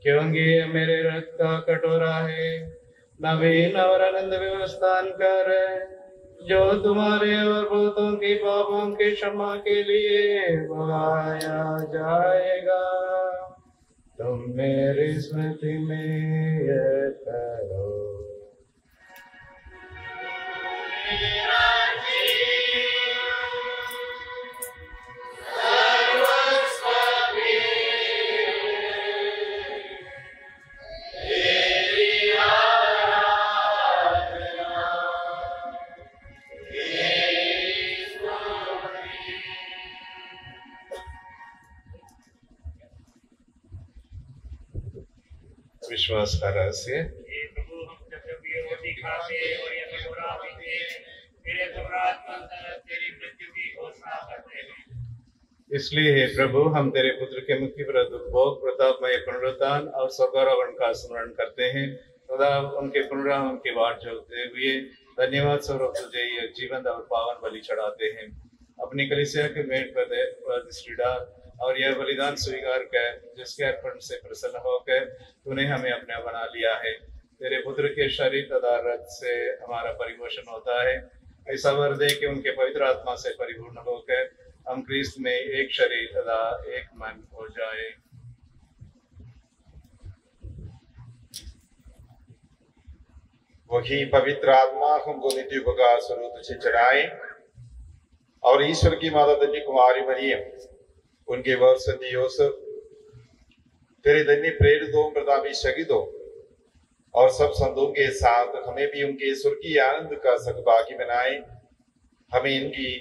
क्योंकि ये मेरे रक्त का कटोरा है, नवीन और आनंद व्यवस्थान कर, जो तुम्हारे और बहुतों की पापों के क्षमा के लिए बहाया जाएगा। तुम मेरी स्मृति में यह करो। विश्वास का रहस्य। इसलिए हे प्रभु, हम तेरे पुत्र के मुक्ति पर भोग प्रतापमय पुनरुत्थान और स्वर्गारोहण का स्मरण करते हैं, तथा उनके पुनरुत्थान की बाट जोते हुए धन्यवाद स्वरूप तुझे ये जीवन और पावन बलि चढ़ाते हैं। अपनी कलीसिया के मेंट पर दृष्टि डाल और यह बलिदान स्वीकार कर, जिसके अर्पण से प्रसन्न होकर तूने हमें अपना बना लिया है। तेरे पुत्र के शरीर तथा रक्त से हमारा परिपोषण होता है। ऐसा वर दे कि उनके पवित्र आत्मा से परिपूर्ण होकर हम क्रिस्त में एक शरीर तथा एक मन हो जाए। वही पवित्र आत्मा हमको नित्य उपकार स्वरूप तुझे चढ़ाए और ईश्वर की माता धन्य कुमारी मरियम, उनके वर संत यूसुफ, तेरे धन्य प्रेरितों प्रतापी शहीदों और सब संतों के साथ हमें भी उनके स्वर्गीय आनंद का सद्भागी बनाए। हमें इनकी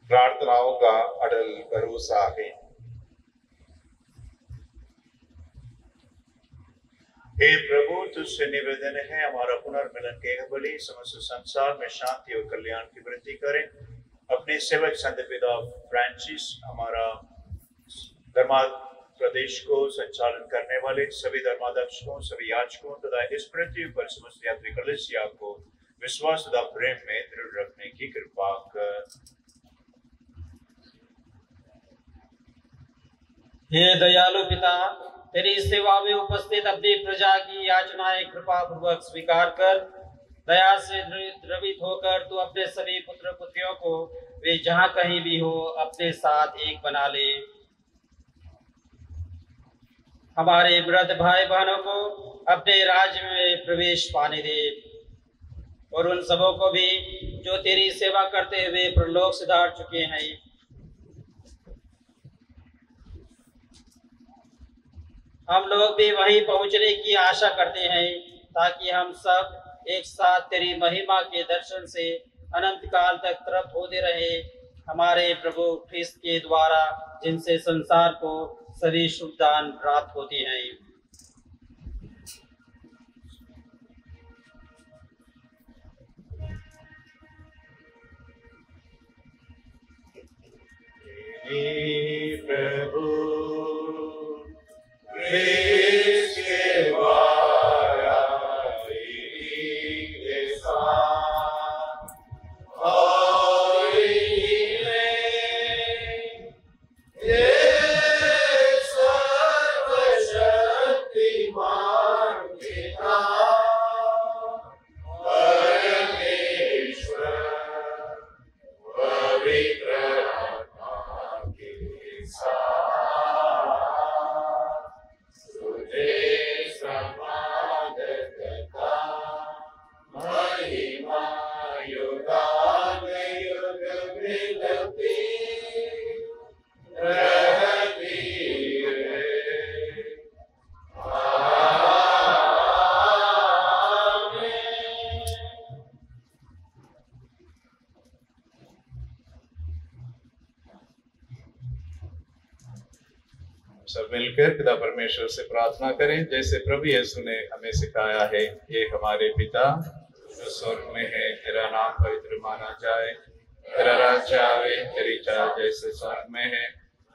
प्रार्थनाओं का अटल भरोसा है। हे प्रभु, तुझसे निवेदन है, हमारा पुनर्मिलन के बलि समस्त संसार में शांति और कल्याण की वृद्धि करें। अपने सेवक संत पिता फ्रांसिस, हमारा धर्मार्थ प्रदेश को संचालन करने वाले सभी धर्माध्यक्षों, सभी याजकों तथा इस पृथ्वी पर समस्त यात्री कलीसिया को विश्वास तथा प्रेम में दृढ़ रखने की कृपा कर। हे दयालु पिता, तेरी सेवा में उपस्थित अपनी प्रजा की याचनाएं कृपा पूर्वक स्वीकार कर, दया से द्रवित होकर तू अपने सभी पुत्र पुत्रियों को वे जहां कहीं भी हो अपने साथ एक बना ले। हमारे वृद्ध भाई बहनों को अपने राज्य में प्रवेश पाने दे। और उन सबों को भी जो तेरी सेवा करते हुए परलोक सिधार चुके हैं। हम लोग भी वहीं पहुंचने की आशा करते हैं ताकि हम सब एक साथ तेरी महिमा के दर्शन से अनंत काल तक तृप्त होते रहे, हमारे प्रभु ख्रिस्त के द्वारा, जिनसे संसार को सभी शुभ दान प्राप्त होते हैं। प्रभु सब मिलकर पिता परमेश्वर से प्रार्थना करें, जैसे प्रभु यीशु ने हमें सिखाया है। ये हमारे पिता जो स्वर्ग में है, तेरा नाम पवित्र माना जाए, तेरा राज्य आवे, तेरी इच्छा जैसे स्वर्ग में है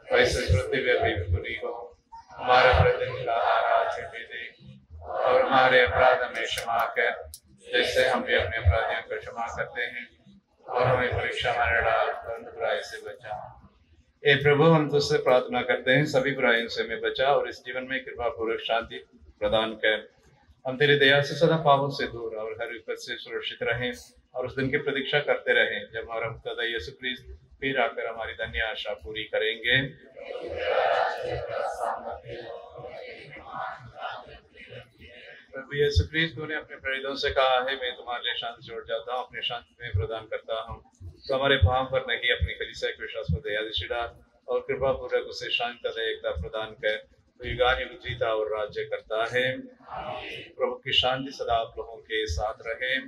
वैसे पृथ्वी पर भी पूरी हो। हमारा प्रतिदिन का आहार आज हमें दे, और हमारे अपराध हमें क्षमा कर जैसे हम भी अपने अपराधियों को क्षमा करते हैं, और हमें परीक्षा में डाल, परंतु बुराई से बचा। ए प्रभु, हम तुझसे प्रार्थना करते हैं, सभी बुराइयों से हमें बचा और इस जीवन में कृपा पूर्वक शांति प्रदान कर। हम तेरी दया से सदा पापों से दूर और हर विपद से सुरक्षित रहें, और उस दिन की प्रतीक्षा करते रहें जब हमारा मुक्तदा यीशु ख्रिस्त फिर आकर हमारी धन्य आशा पूरी करेंगे। प्रभु यीशु ख्रिस्त, तूने अपने प्रेरितों से कहा है, मैं तुम्हारे लिए शांति छोड़ जाता हूँ, अपनी शांति में प्रदान करता हूँ। तो हमारे पाप पर नहीं, अपनी कलीसिया के विश्वास पर दया दृष्टि डाल और कृपा पूर्वक उसे शांति तथा एकता प्रदान कर। तो युगानुयुग जीता और राज्य करता है। प्रभु की शांति सदा आप लोगों के साथ रहे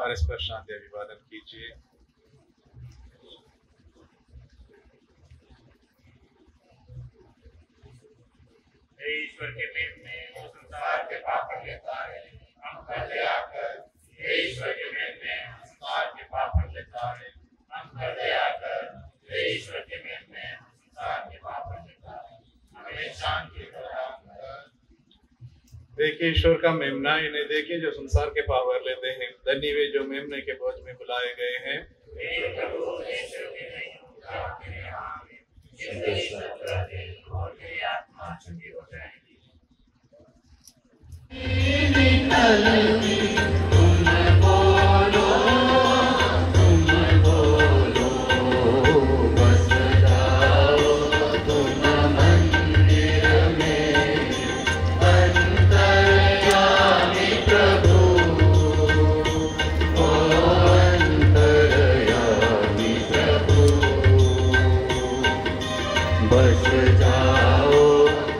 और इस पर शांति अभिवादन कीजिए। ईश्वर के मेल में वो संसार के पाप लेता है, हम पर दया कर। ईश्वर के मेल में संसार के पाप लेता है, हम पर दया कर। ईश्वर के मेल में संसार के पाप लेता है, हमें शांति प्रदान कर। देखिए ईश्वर का मेमना, इन्हें देखिए जो संसार के पाप हर लेते हैं। धन्य वे जो मेमने के बोझ में बुलाए गए हैं।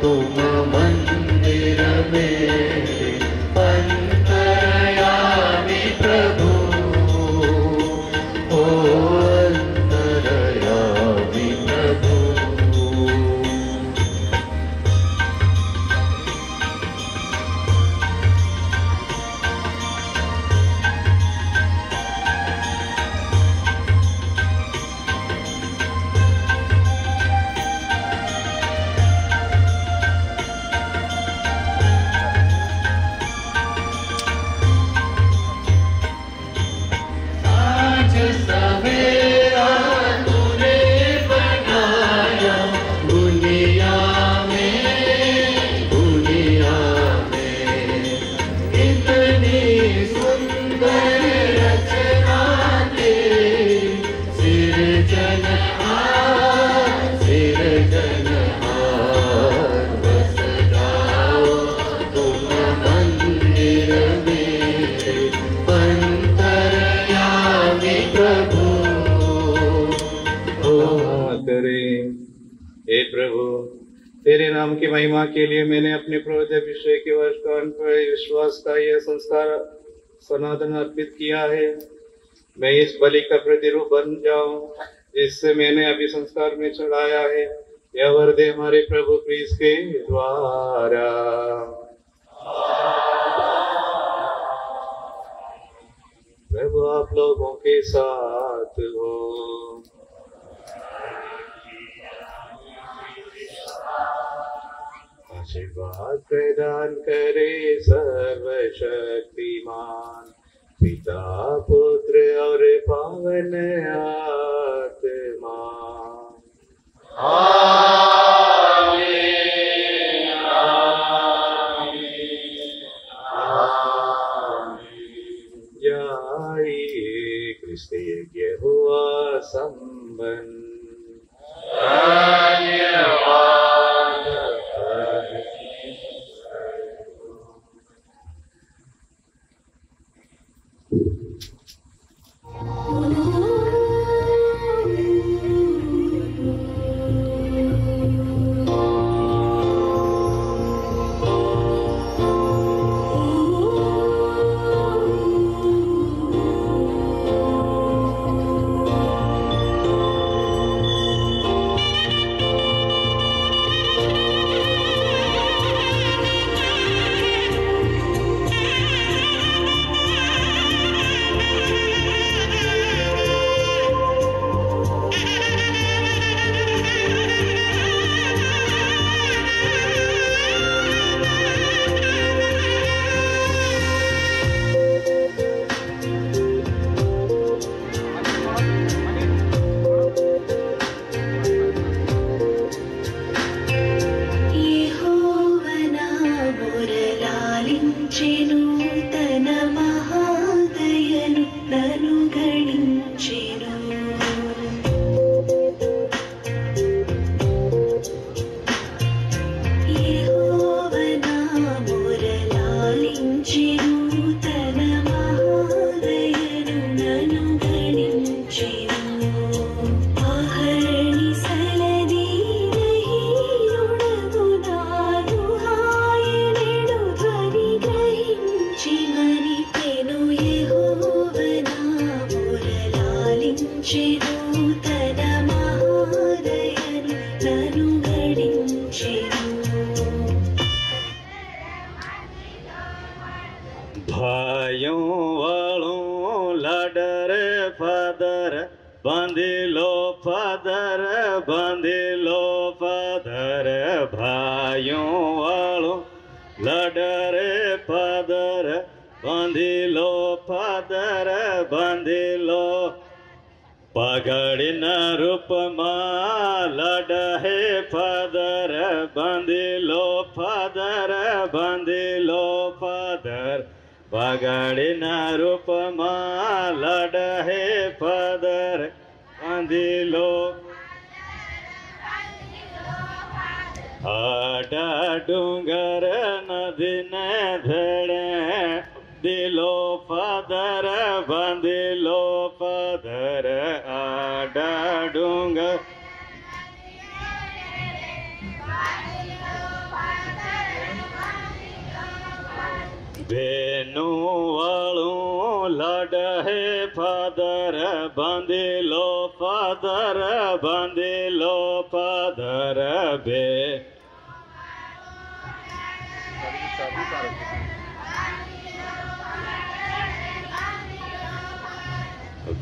तुम मंदिर में अंतर नाम की महिमा के लिए मैंने अपने प्रभु अभिषेक के वर्षगांठ पर विश्वास का यह संस्कार सनातन अर्पित किया है। मैं इस बलि का प्रतिरूप बन जाऊं जिससे मैंने अभी संस्कार में चढ़ाया है। यह वर दे हमारे प्रभु क्रिस्त के द्वारा। प्रभु आप लोगों के साथ हो। आशीर्वाद प्रदान करे सर्वशक्तिमान पिता पुत्र और पावन आत्मा। आमीन आमीन आमीन। जाइए क्रिस्त यज्ञ हुआ संपन्न। धन्यवाद।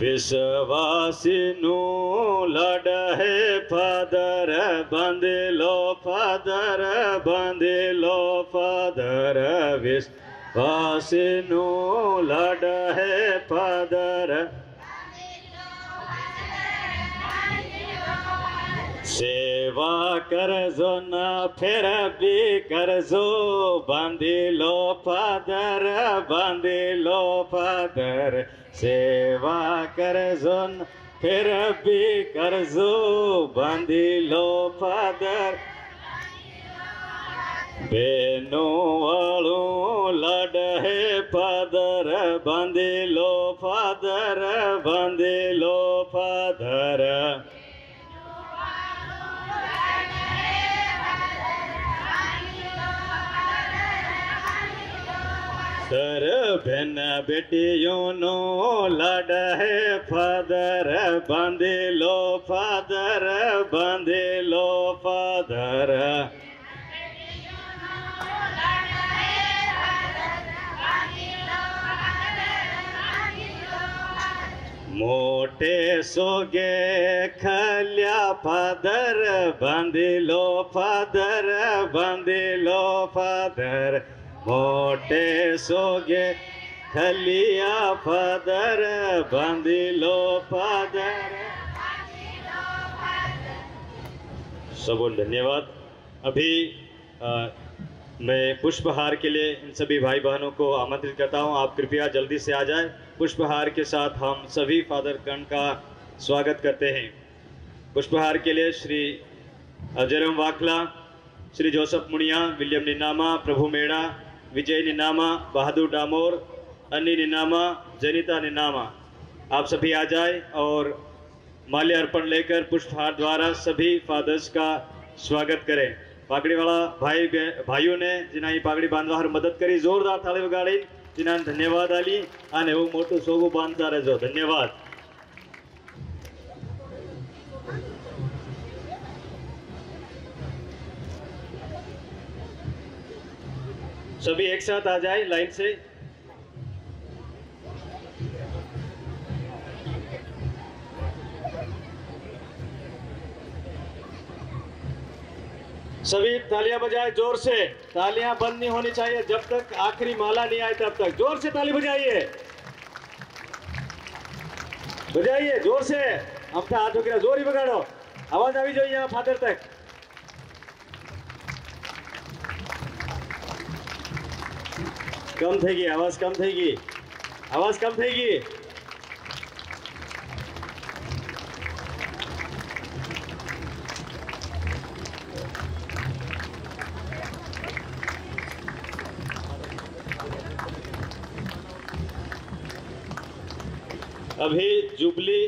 विश्वासिनु लड है फादर बंद लो फादर बंद लो फादर विश्वासिनु लड है फादर सेवा करजो न फिर भी करजो बांधी लो फादर बांधी लो फादर सेवा करजो न फिर भी करजो बांधी लो फादर बेनो वालू लड है फादर बांधी लो फादर बांधी लो फादर बेन बेटियों नो लड़ है फादर बांधे लो फादर बांधे लो फादर मोटे सोगे खलिया फादर बांधे लो फादर बांधे लो फादर मोटे सोगे खलिया फादर बांधे लो फादर। सबों धन्यवाद। अभी मैं पुष्पहार के लिए इन सभी भाई बहनों को आमंत्रित करता हूं। आप कृपया जल्दी से आ जाएं। पुष्पहार के साथ हम सभी फादर कर्ण का स्वागत करते हैं। पुष्पहार के लिए Shri Jerome Wakla, Shri Joseph Muniya, William Ninama, Prabhu Meda, Vijay Ninama, Bahadur Damor, Anni Ninama, जनिता निनामा, आप सभी आ जाए और माल्य अर्पण लेकर पुष्पहार द्वारा सभी फादर्स का स्वागत करें। पागड़ी वाला भाइयों ने जिन्हें पागड़ी बांधवा मदद करी जोरदार ताली वगाड़ी जिन्हें धन्यवाद आली आने वो मोटू सोगू बांधता रहो। धन्यवाद। सभी एक साथ आ जाए लाइन से। सभी तालियां बजाए जोर से। तालियां बंद नहीं होनी चाहिए जब तक आखिरी माला नहीं आए तब तक। जोर से ताली बजाइए, बजाइए जोर से। हम तो हाथ उठा जोर ही बगाड़ो, आवाज આવી જોઈએ यहाँ फादर तक। कम थी आवाज, कम थी आवाज, कम थी। अभी जुबली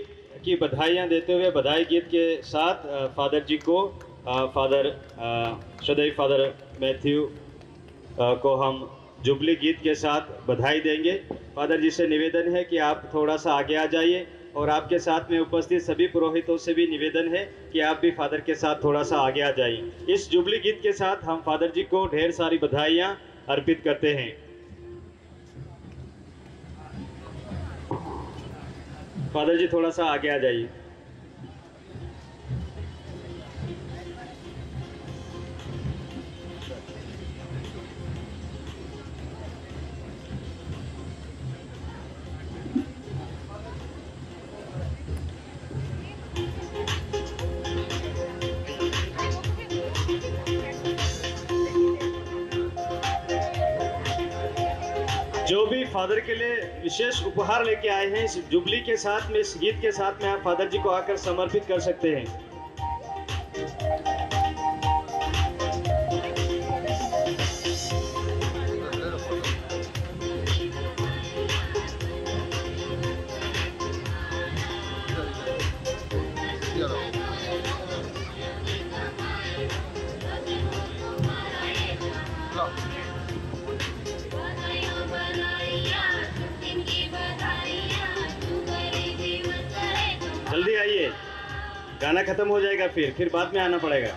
की बधाइयाँ देते हुए बधाई गीत के साथ फादर जी को फादर सदैव फादर मैथ्यू को हम जुबली गीत के साथ बधाई देंगे। फादर जी से निवेदन है कि आप थोड़ा सा आगे आ जाइए और आपके साथ में उपस्थित सभी पुरोहितों से भी निवेदन है कि आप भी फादर के साथ थोड़ा सा आगे आ जाइए। इस जुबली गीत के साथ हम फादर जी को ढेर सारी बधाइयाँ अर्पित करते हैं। फादर जी थोड़ा सा आगे आ जाइए। जो भी फादर के लिए विशेष उपहार लेके आए हैं इस जुबली के साथ में, इस गीत के साथ में आप फादर जी को आकर समर्पित कर सकते हैं। जल्दी आइए, गाना खत्म हो जाएगा, फिर बाद में आना पड़ेगा।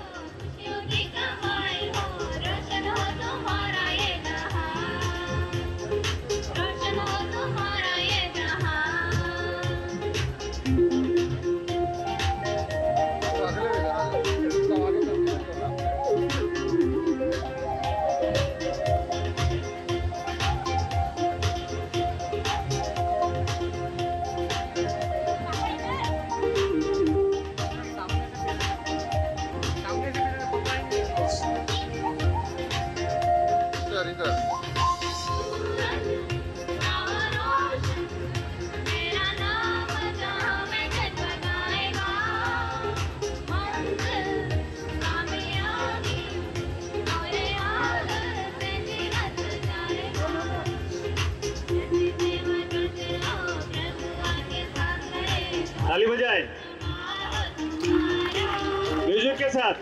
ताली बजाए म्यूजिक के साथ।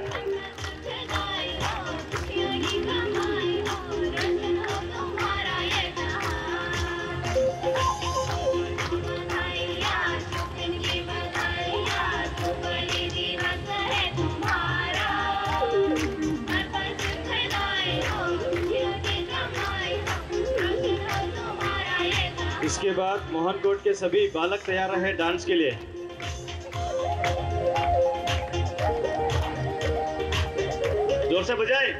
इसके बाद मोहनकोट के सभी बालक तैयार रहे डांस के लिए। जोर से बजाएं।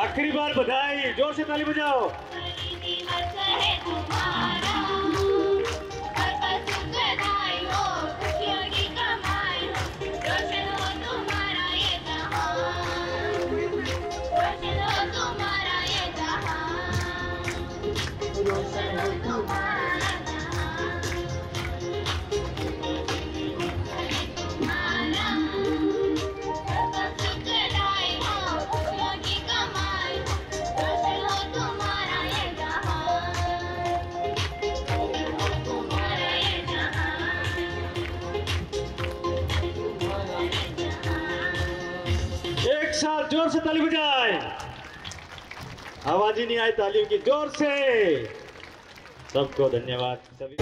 आखिरी बार बधाई, जोर से ताली बजाओ। एक साथ जोर से ताली बजाए। आवाज ही नहीं आई तालियों की, जोर से। सबको धन्यवाद। सभी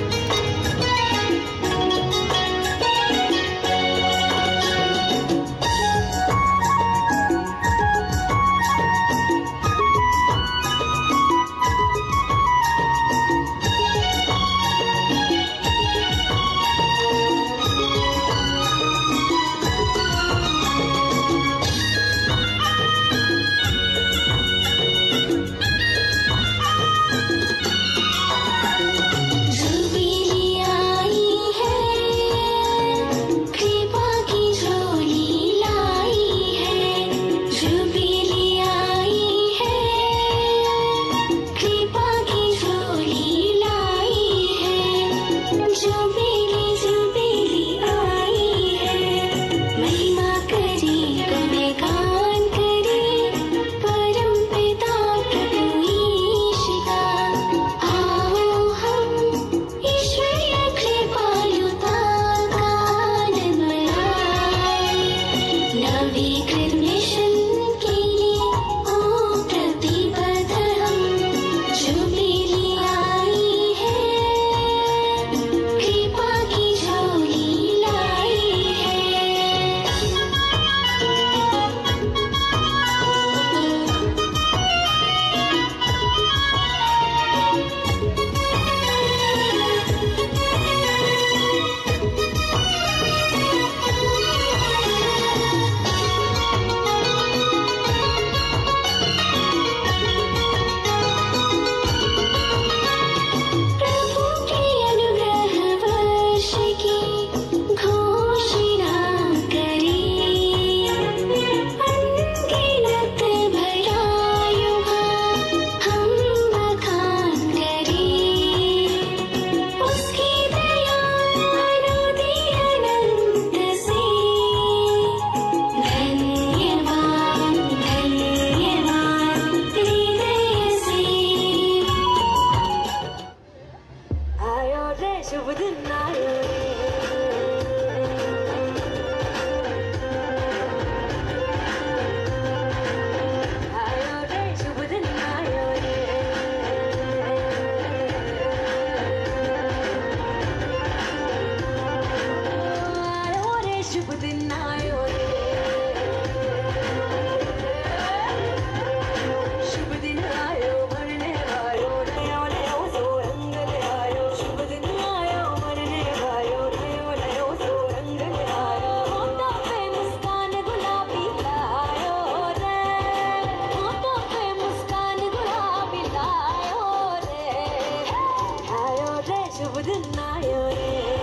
शुभ दिन आयो रे।